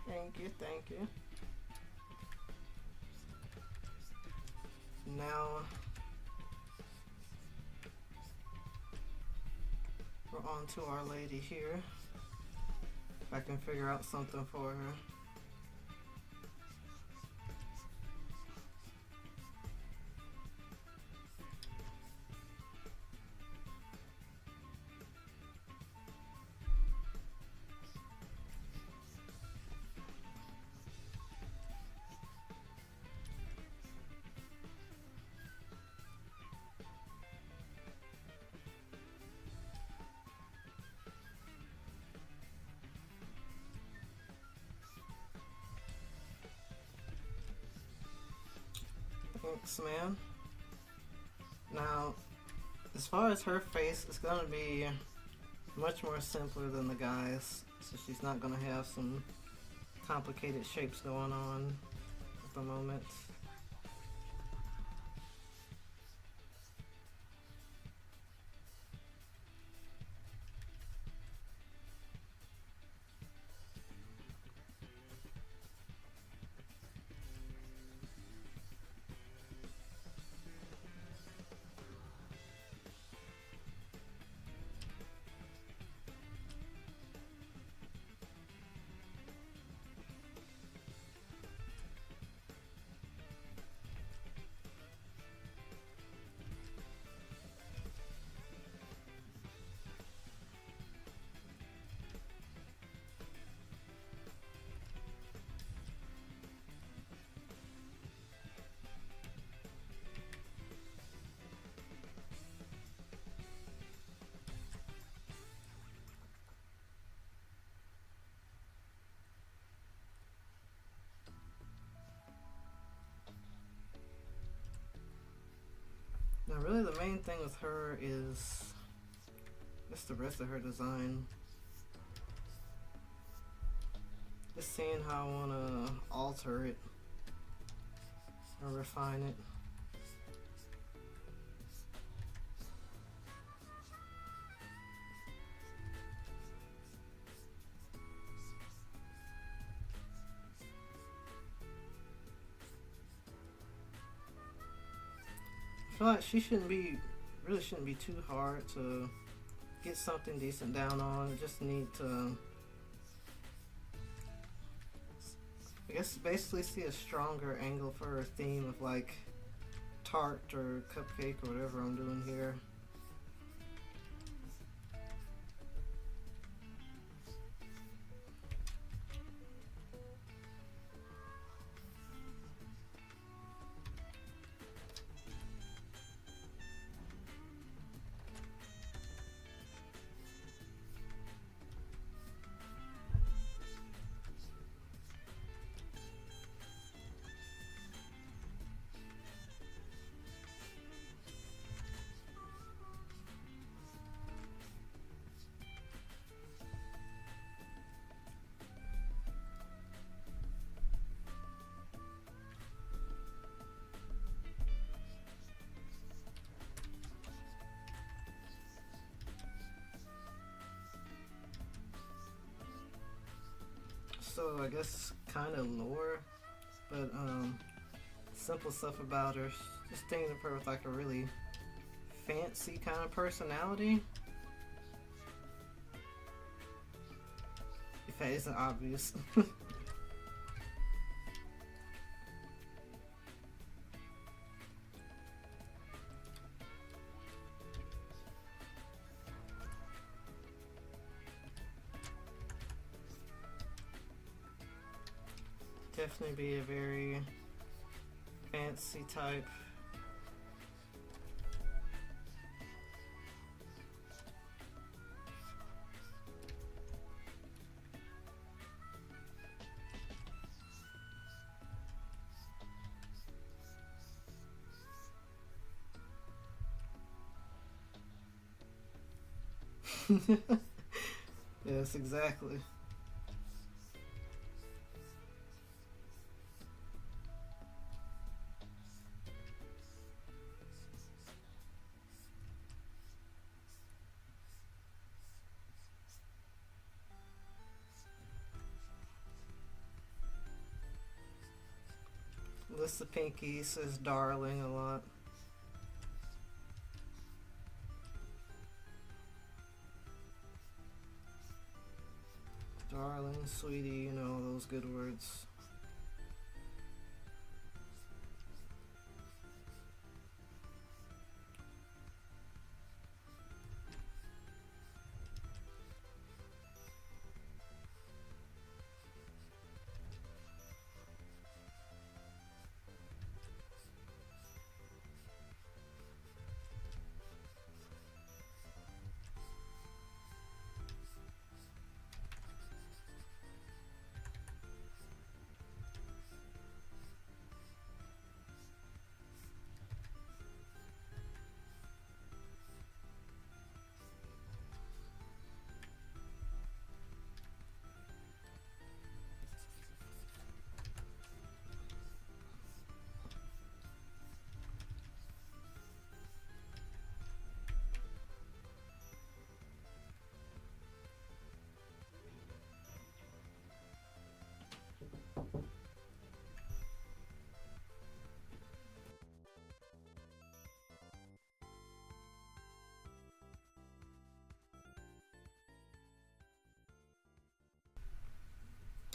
Thank you, thank you. Now we're on to our lady here. If I can figure out something for her. Thanks, man. Now, as far as her face, it's gonna be much more simpler than the guys, so she's not gonna have some complicated shapes going on at the moment. Now really the main thing with her is just the rest of her design. Just seeing how I want to alter it or refine it. I feel like she really shouldn't be too hard to get something decent down on. I just need to, I guess, basically see a stronger angle for her theme of like tart or cupcake or whatever I'm doing here. So I guess kind of lore, but simple stuff about her. Just thinking of her with like a really fancy kind of personality. If that isn't obvious. Definitely be a very fancy type. Yes, exactly. This the pinky says darling a lot. Darling, sweetie, you know, those good words.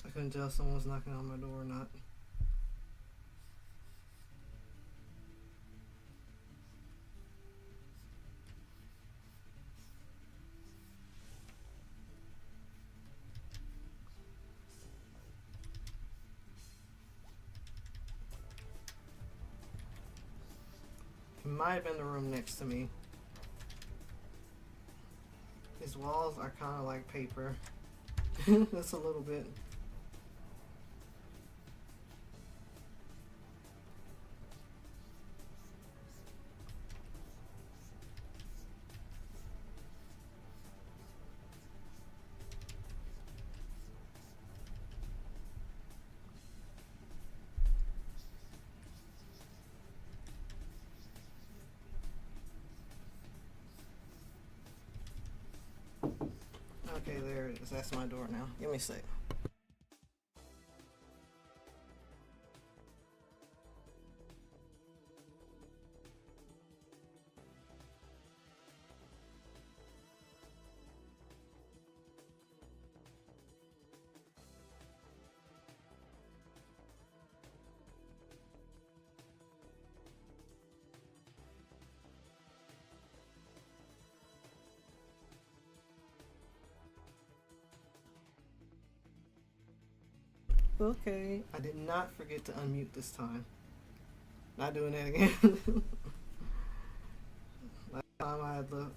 I couldn't tell if someone was knocking on my door or not. It might have been the room next to me. These walls are kind of like paper. Just a little bit. Okay, there it is. That's my door now. Give me a sec. Okay, I did not forget to unmute this time. Not doing that again. Last time I had the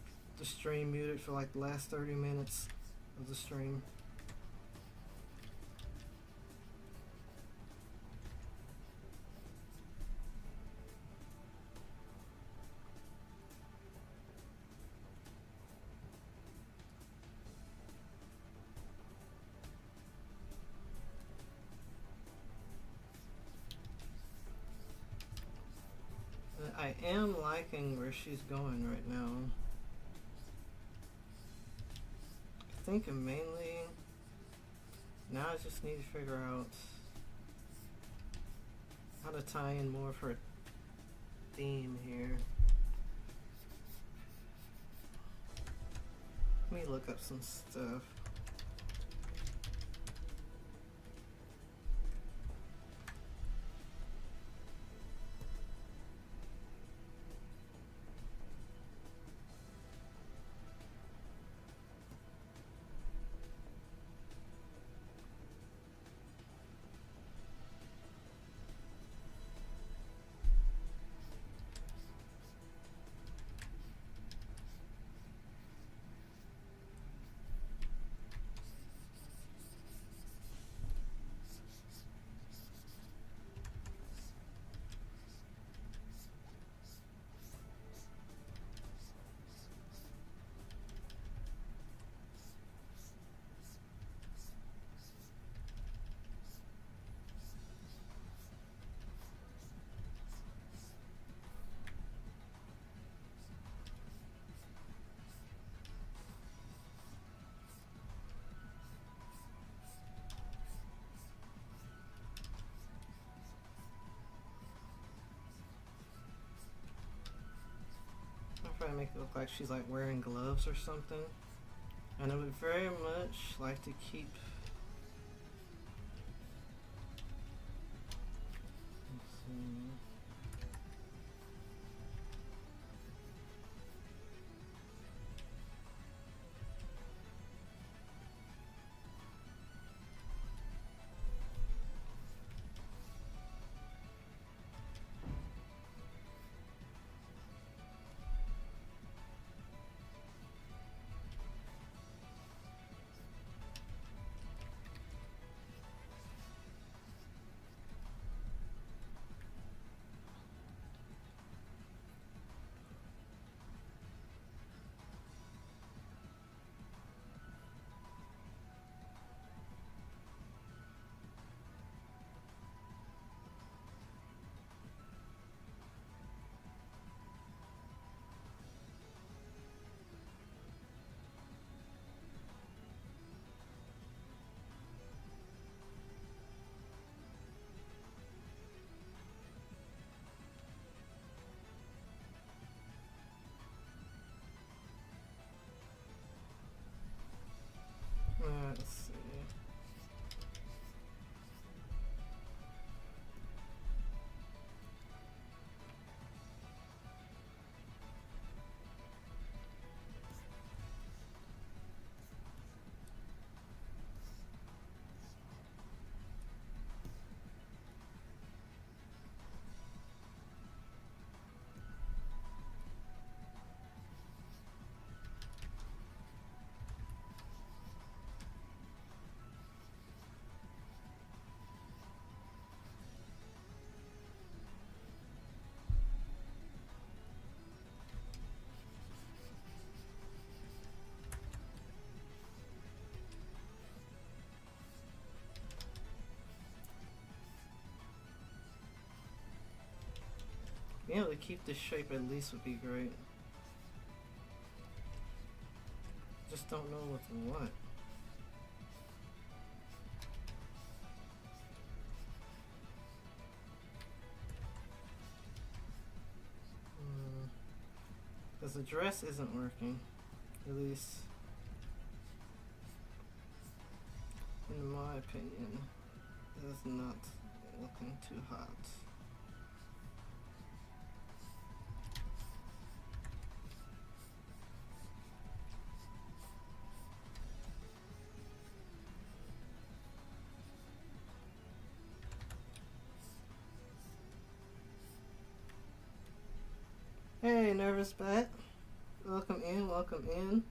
stream muted for like the last 30 minutes of the stream. I am liking where she's going right now. I think mainly now I just need to figure out how to tie in more of her theme here. Let me look up some stuff. to make it look like she's like wearing gloves or something. And I would very much like to keep. Let's see. Let's see. Being able to keep this shape at least would be great. Just don't know what's what. Because the dress isn't working, at least in my opinion. It's not looking too hot. Hey, Nervous Bat. Welcome in, welcome in.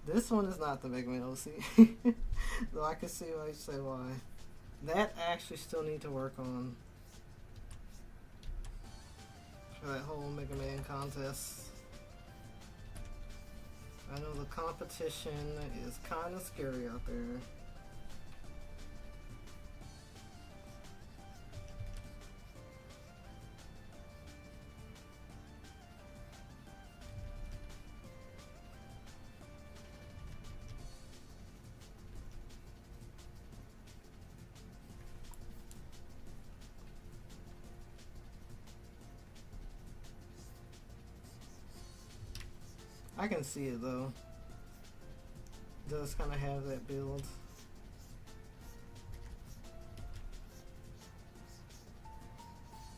This one is not the Mega Man OC. Though I can see why you say why. That actually still need to work on. For that whole Mega Man contest. I know the competition is kind of scary out there. I can see it though. It does kind of have that build.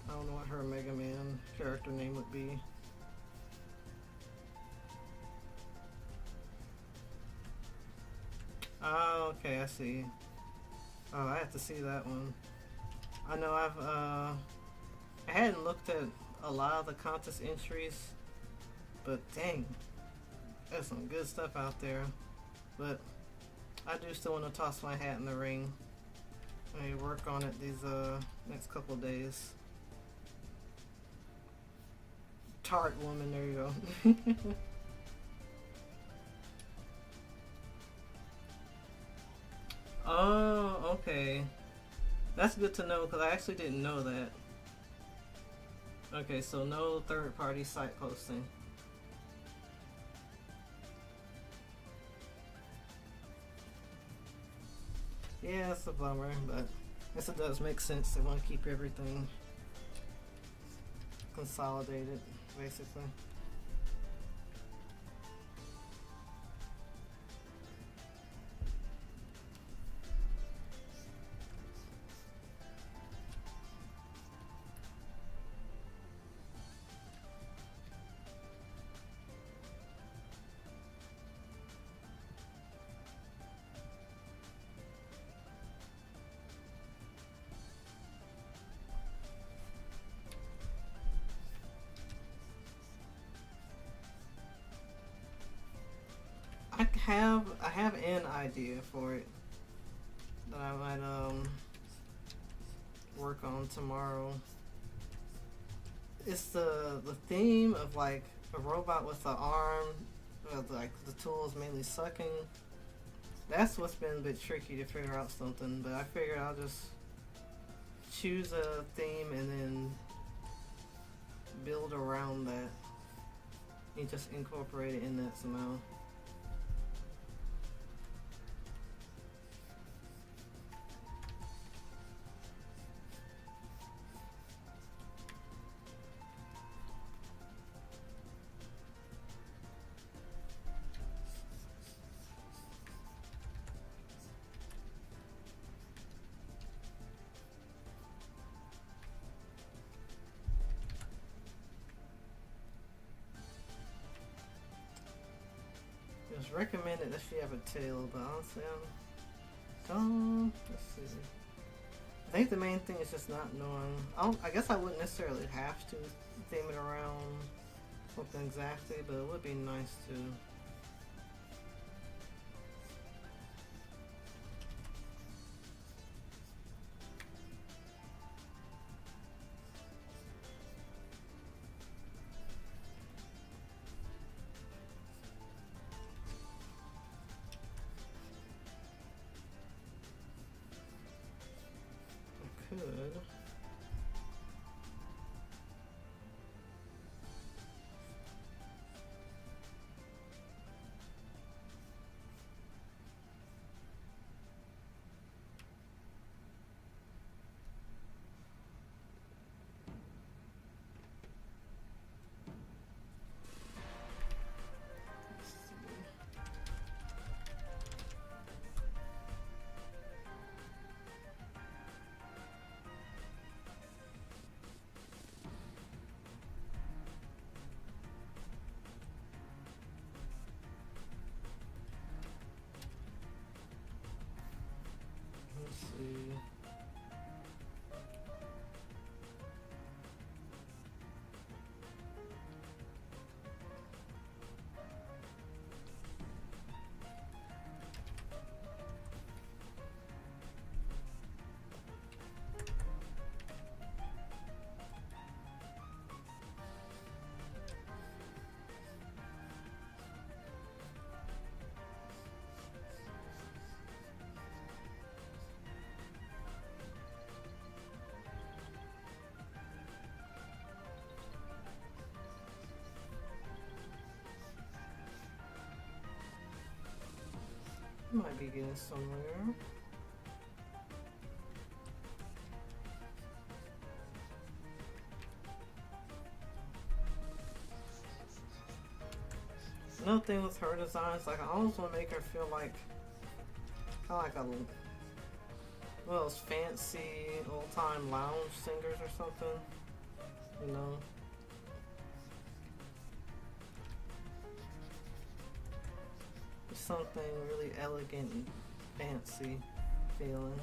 I don't know what her Mega Man character name would be. Oh, okay, I see. Oh, I have to see that one. I know I hadn't looked at a lot of the contest entries, but dang, there's some good stuff out there. But I do still want to toss my hat in the ring. I work on it these next couple of days. Tart woman, there you go. Oh, okay. That's good to know because I actually didn't know that. Okay, so no third-party site posting. Yeah, it's a bummer, but I guess it does make sense. They want to keep everything consolidated, basically. I have an idea for it that I might work on tomorrow. It's the theme of like a robot with an arm, like the tool is mainly sucking. That's what's been a bit tricky to figure out something, but I figured I'll just choose a theme and then build around that. You just incorporate it in that somehow. It's recommended that she have a tail, but honestly, let's see. I think the main thing is just not knowing. I guess I wouldn't necessarily have to theme it around something exactly, but it would be nice to. Could. Let's see. Might be getting somewhere. Another thing with her designs, like I almost want to make her feel like kind of like a well, fancy old-time lounge singers or something, you know. Something really elegant and fancy feeling.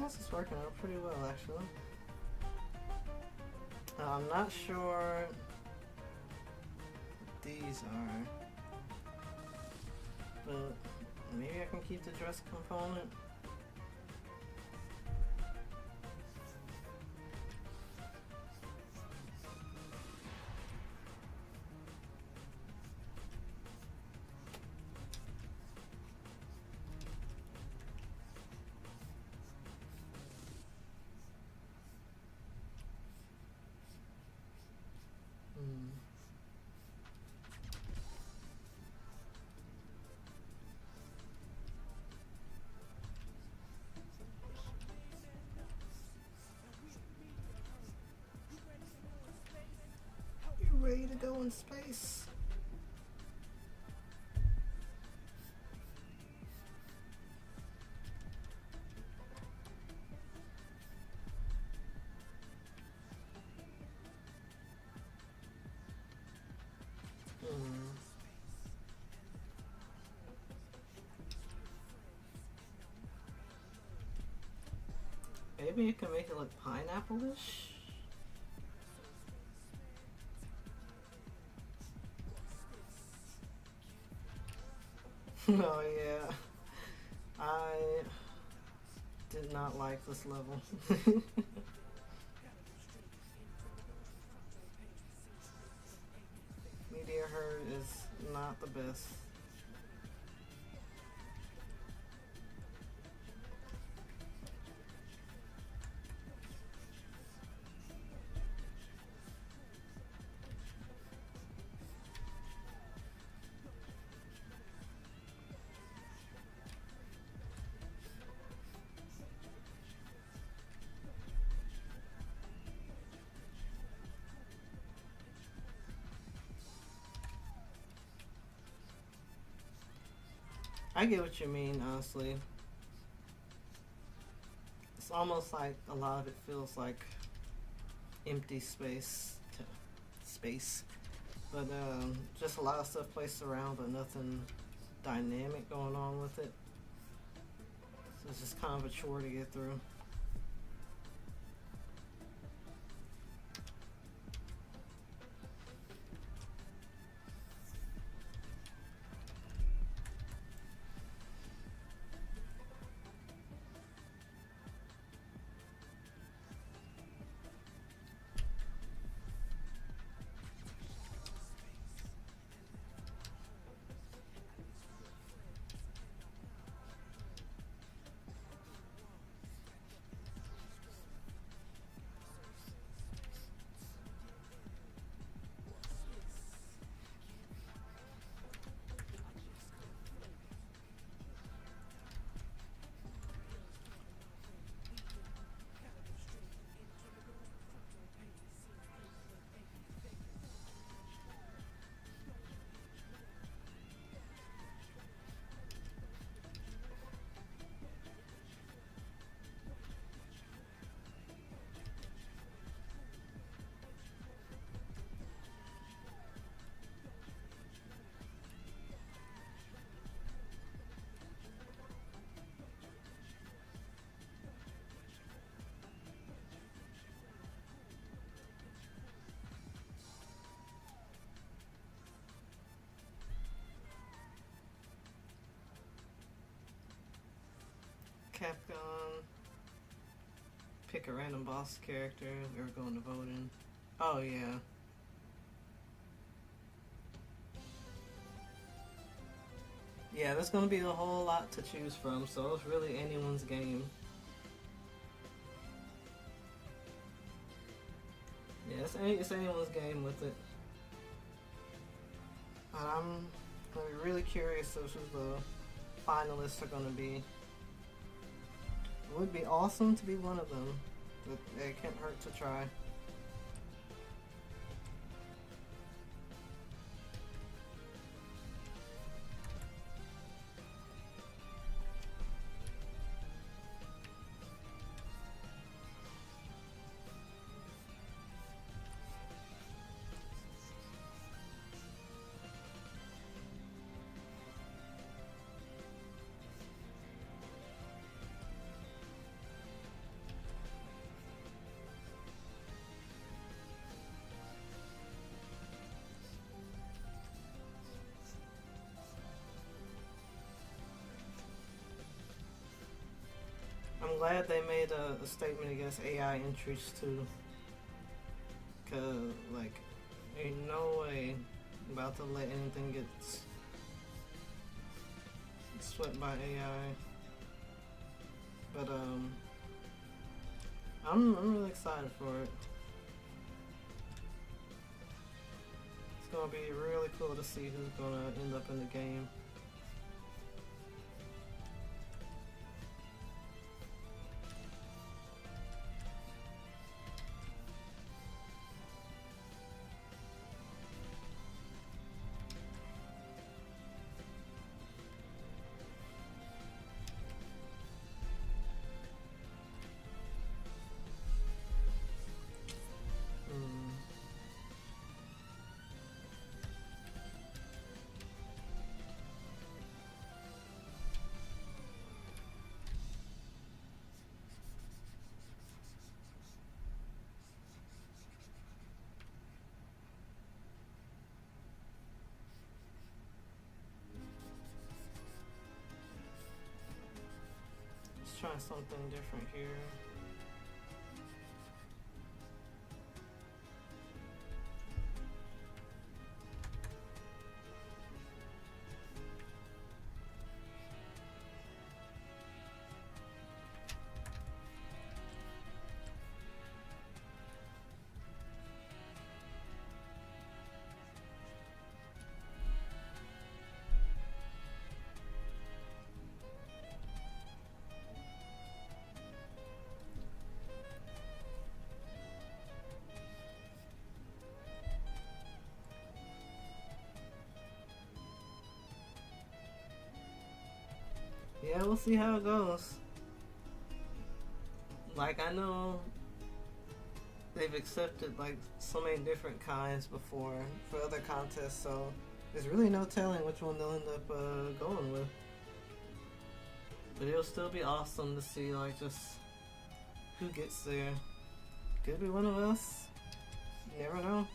This is working out pretty well, actually. I'm not sure what these are, but maybe I can keep the dress component. Ready to go in space. Maybe you can make it look pineapple-ish. Oh yeah, I did not like this level. Meteor Herd is not the best. I get what you mean, honestly. It's almost like a lot of it feels like empty space, but just a lot of stuff placed around, but nothing dynamic going on with it. So it's just kind of a chore to get through. Capcom. Pick a random boss character. We're going to voting. Oh yeah. Yeah, there's going to be a whole lot to choose from, so it's really anyone's game. Yeah, it's anyone's game with it. And I'm going to be really curious as who the finalists are going to be. It would be awesome to be one of them, but it can't hurt to try. glad they made a statement against AI entries too. Cause like, ain't no way I'm about to let anything get swept by AI. But I'm really excited for it. It's gonna be really cool to see who's gonna end up in the game. Let's try something different here. Yeah, we'll see how it goes. Like, I know they've accepted like so many different kinds before for other contests, so there's really no telling which one they'll end up going with. But it'll still be awesome to see like just who gets there. Could be one of us. You never know.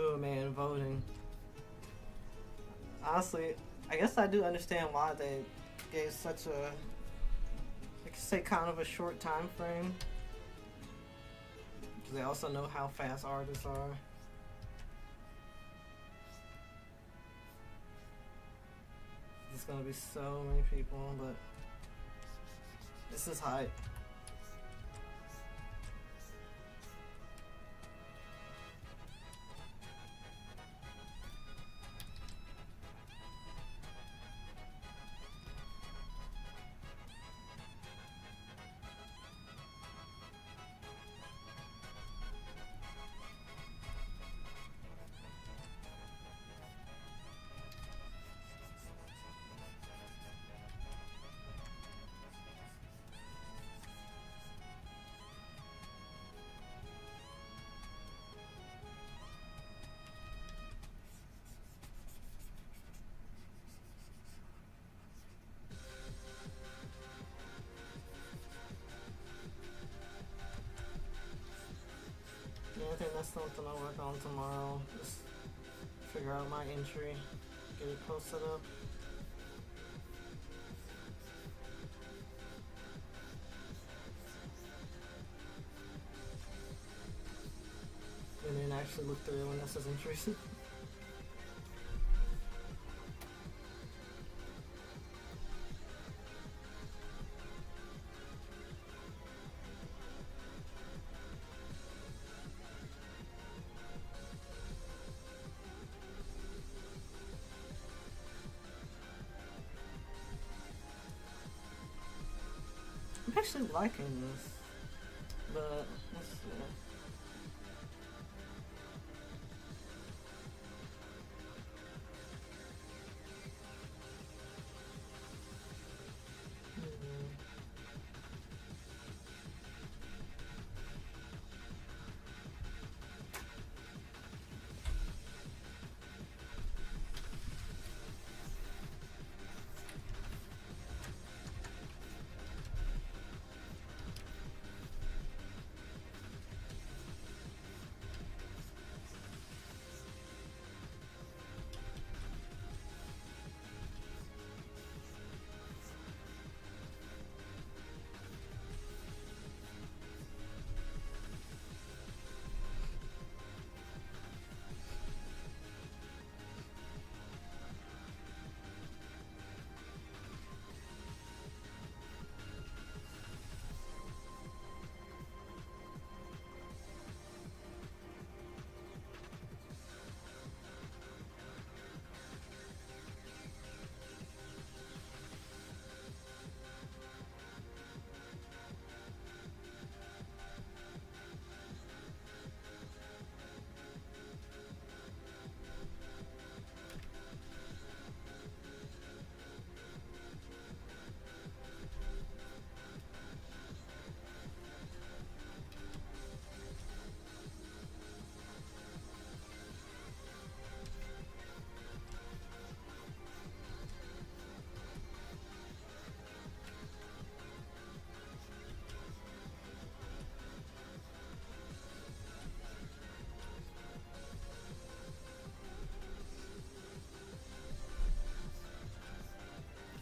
Oh man, voting. Honestly, I guess I do understand why they gave such a, I could say, kind of a short time frame. Because they also know how fast artists are. There's gonna be so many people, but this is hype. Yeah, I think that's something I'll work on tomorrow. Just figure out my entry, get it posted up. And then actually look through everyone else's entries. actually liking this, but let's see.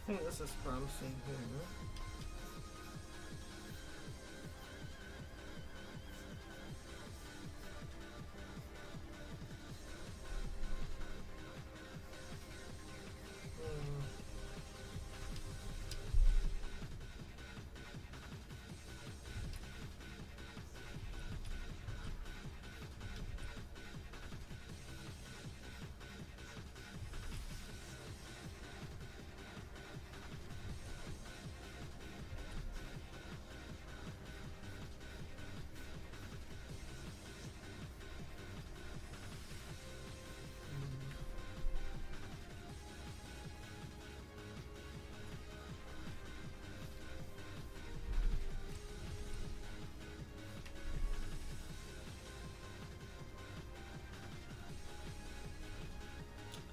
I think this is promising here.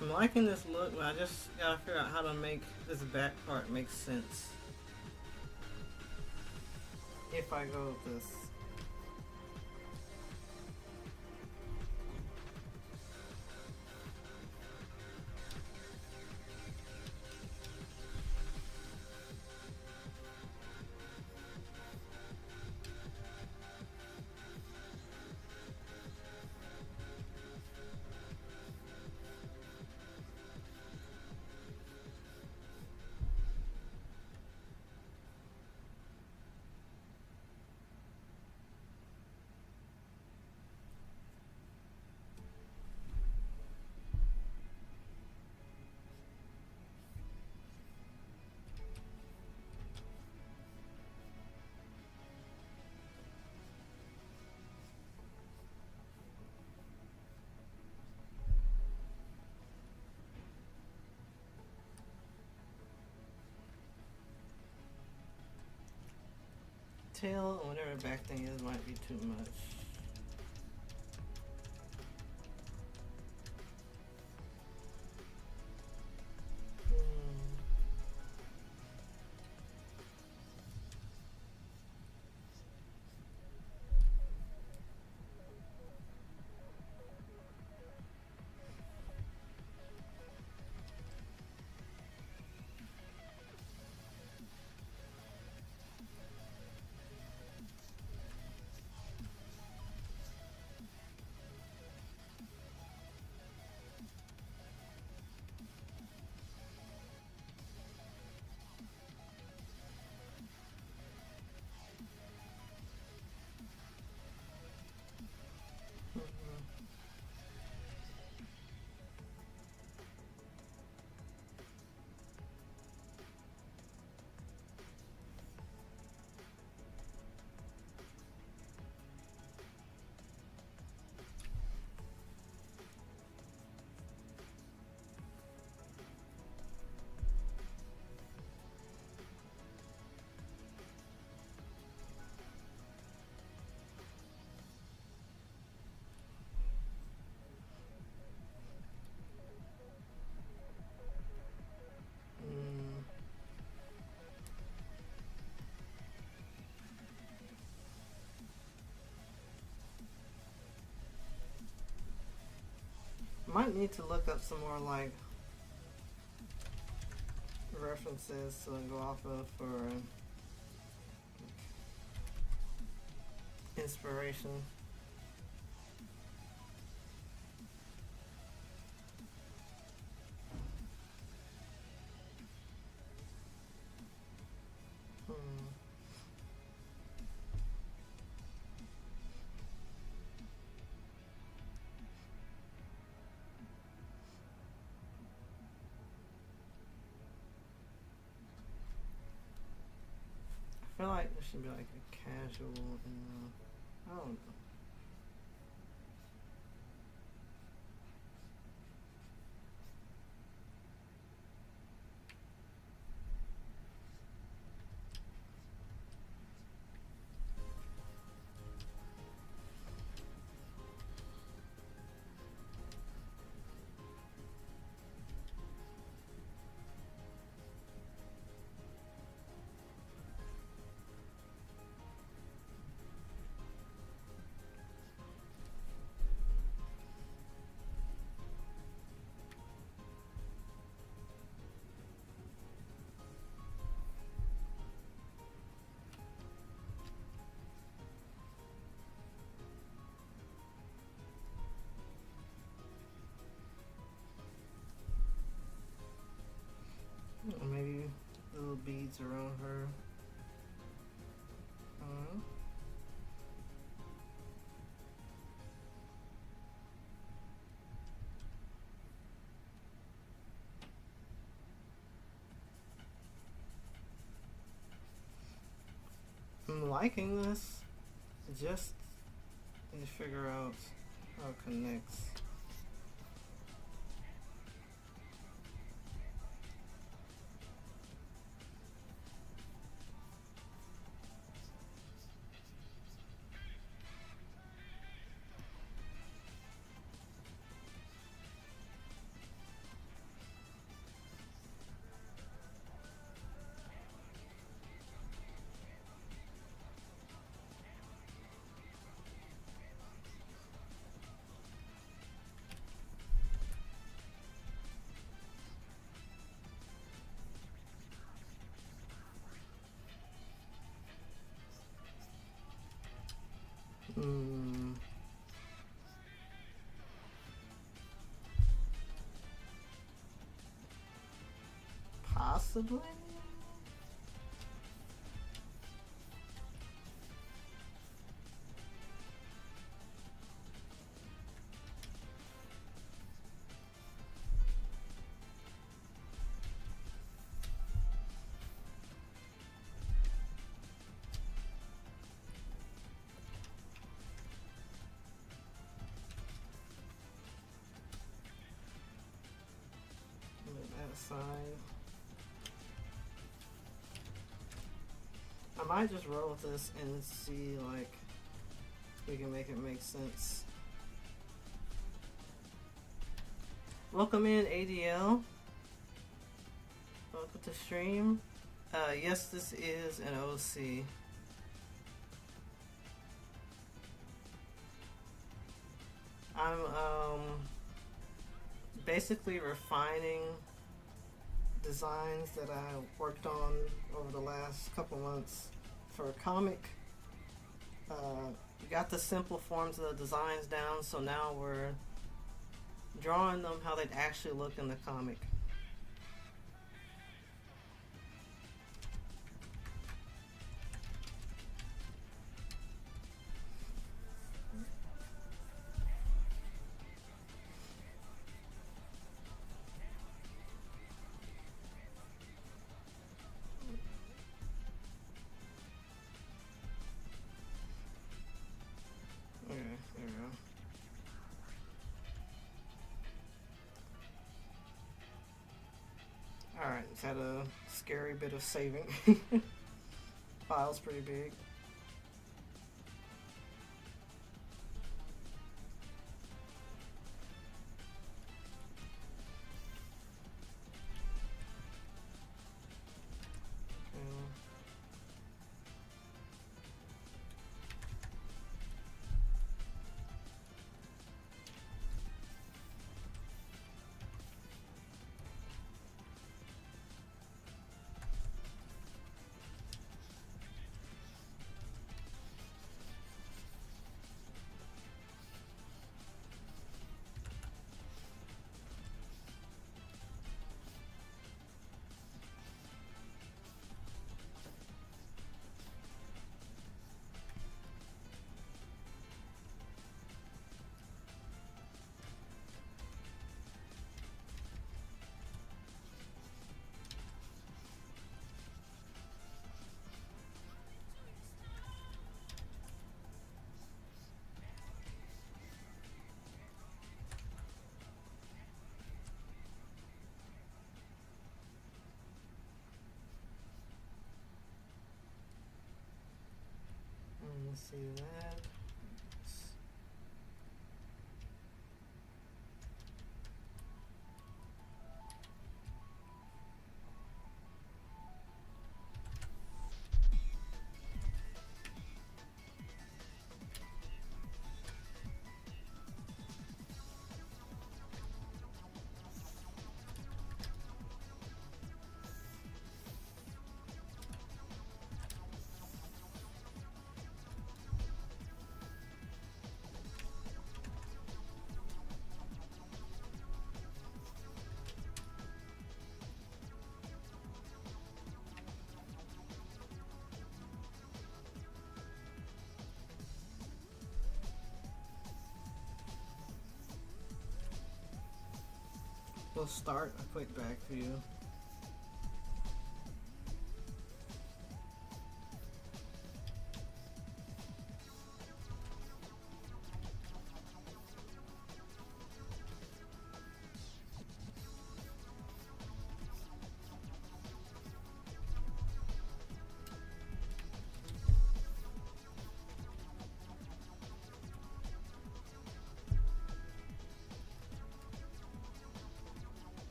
I'm liking this look, but I just gotta figure out how to make this back part make sense. If I go with this. Tail and whatever back thing is might be too much. Might need to look up some more like references to go off of for inspiration. I feel like there should be like a casual and I don't know. Maybe little beads around her. I'm liking this. Just need to figure out how it connects. Possibly? That aside. I might just roll with this and see like we can make it make sense. Welcome in ADL. Welcome to stream. Yes, this is an OC. I'm basically refining designs that I worked on over the last couple months for a comic. We got the simple forms of the designs down, so now we're drawing them how they'd actually look in the comic. Alright, it's had a scary bit of saving. File's pretty big. see that. We'll start a quick back view.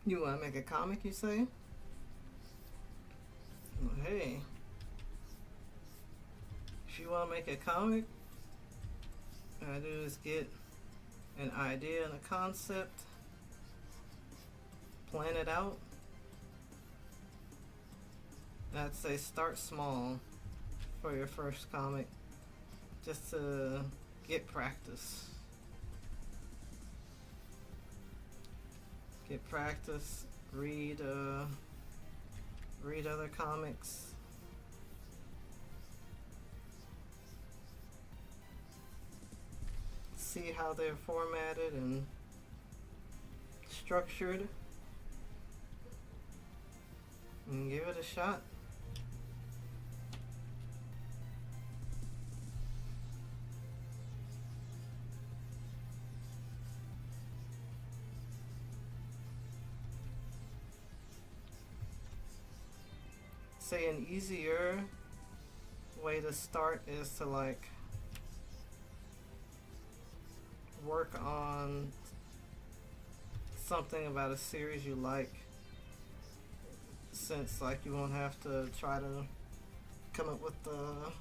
You want to make a comic, you say? Well, hey, if you want to make a comic, all I do is get an idea and a concept, plan it out. I'd say start small for your first comic, just to get practice. Get practice, read other comics. See how they're formatted and structured, and give it a shot. Say an easier way to start is to like work on something about a series you like, since like you won't have to try to come up with the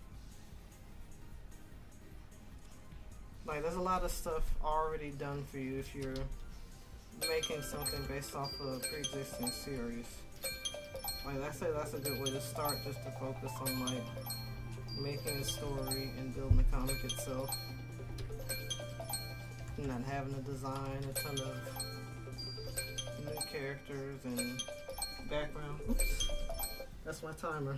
like there's a lot of stuff already done for you if you're making something based off of a pre-existing series. Like I say, that's a good way to start, just to focus on like making a story and building the comic itself, and not having to design a ton of new characters and background. Oops, that's my timer.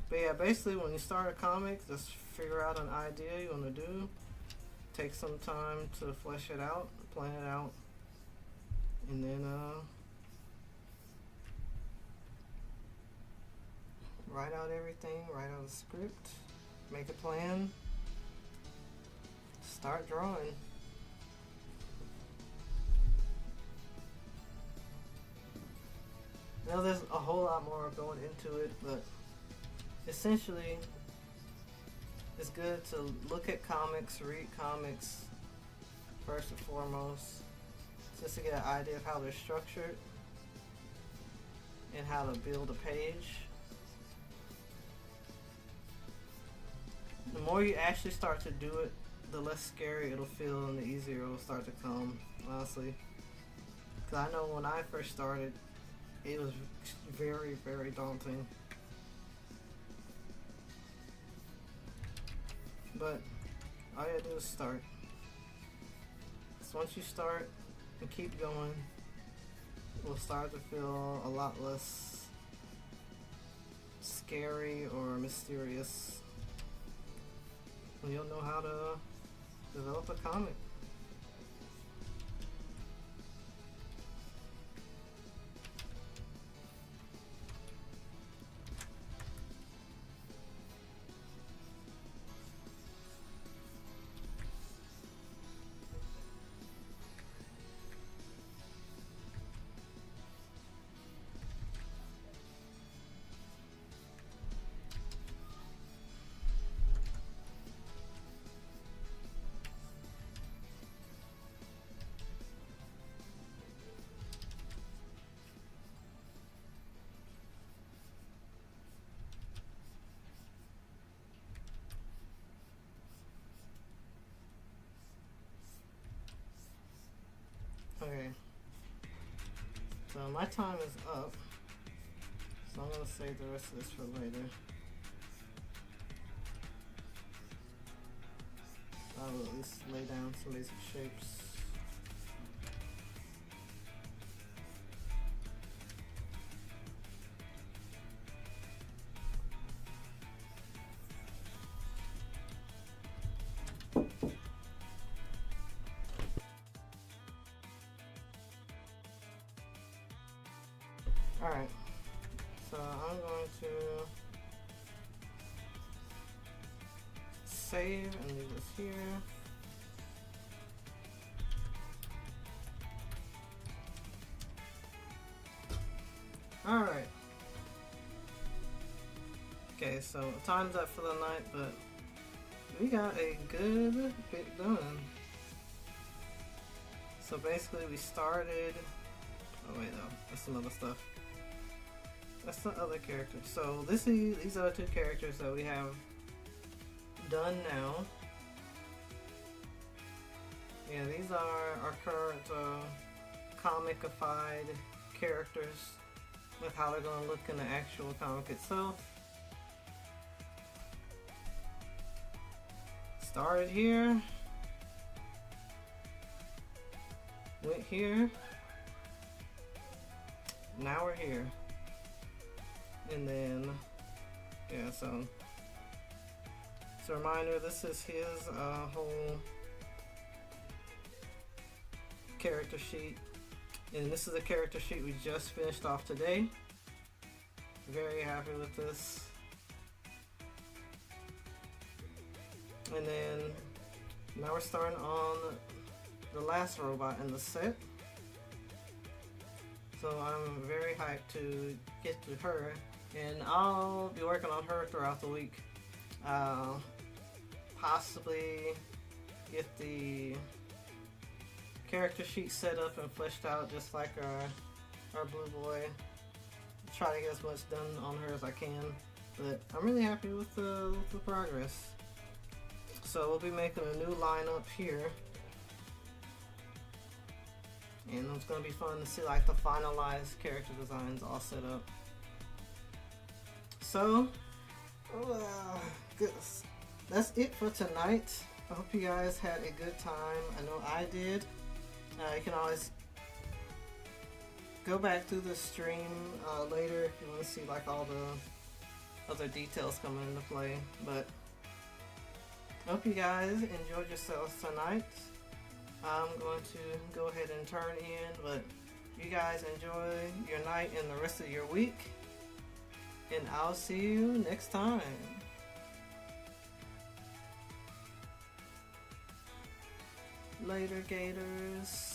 But yeah, basically when you start a comic, just figure out an idea you want to do, take some time to flesh it out, plan it out, and then write out everything, write out a script, make a plan, start drawing. Now there's a whole lot more going into it, but essentially it's good to look at comics, read comics first and foremost, just to get an idea of how they're structured and how to build a page. The more you actually start to do it, the less scary it'll feel and the easier it'll start to come, honestly. Because I know when I first started, it was very, very daunting. But all you gotta do is start. So once you start and keep going, it will start to feel a lot less scary or mysterious. And you'll know how to develop a comic. Okay, so my time is up, so I'm going to save the rest of this for later. I will at least lay down some basic shapes. Alright, so I'm going to save and leave this here. Alright. Okay, so time's up for the night, but we got a good bit done. So basically we started, oh wait no, that's some other stuff. That's the other character. So these are the two characters that we have done now. Yeah, these are our current comicified characters with how they're going to look in the actual comic itself. Started here, went here, now we're here. And then, yeah, so it's a reminder, this is his whole character sheet. And this is a character sheet we just finished off today. Very happy with this. And then, now we're starting on the last robot in the set. So I'm very hyped to get to her. And I'll be working on her throughout the week. Possibly get the character sheet set up and fleshed out just like our blue boy. Try to get as much done on her as I can. But I'm really happy with the progress. So we'll be making a new lineup here. And it's going to be fun to see like the finalized character designs all set up. So, that's it for tonight. I hope you guys had a good time. I know I did. You can always go back through the stream later if you want to see like all the other details coming into play. But I hope you guys enjoyed yourselves tonight. I'm going to go ahead and turn in, but you guys enjoy your night and the rest of your week. And I'll see you next time. Later, Gators.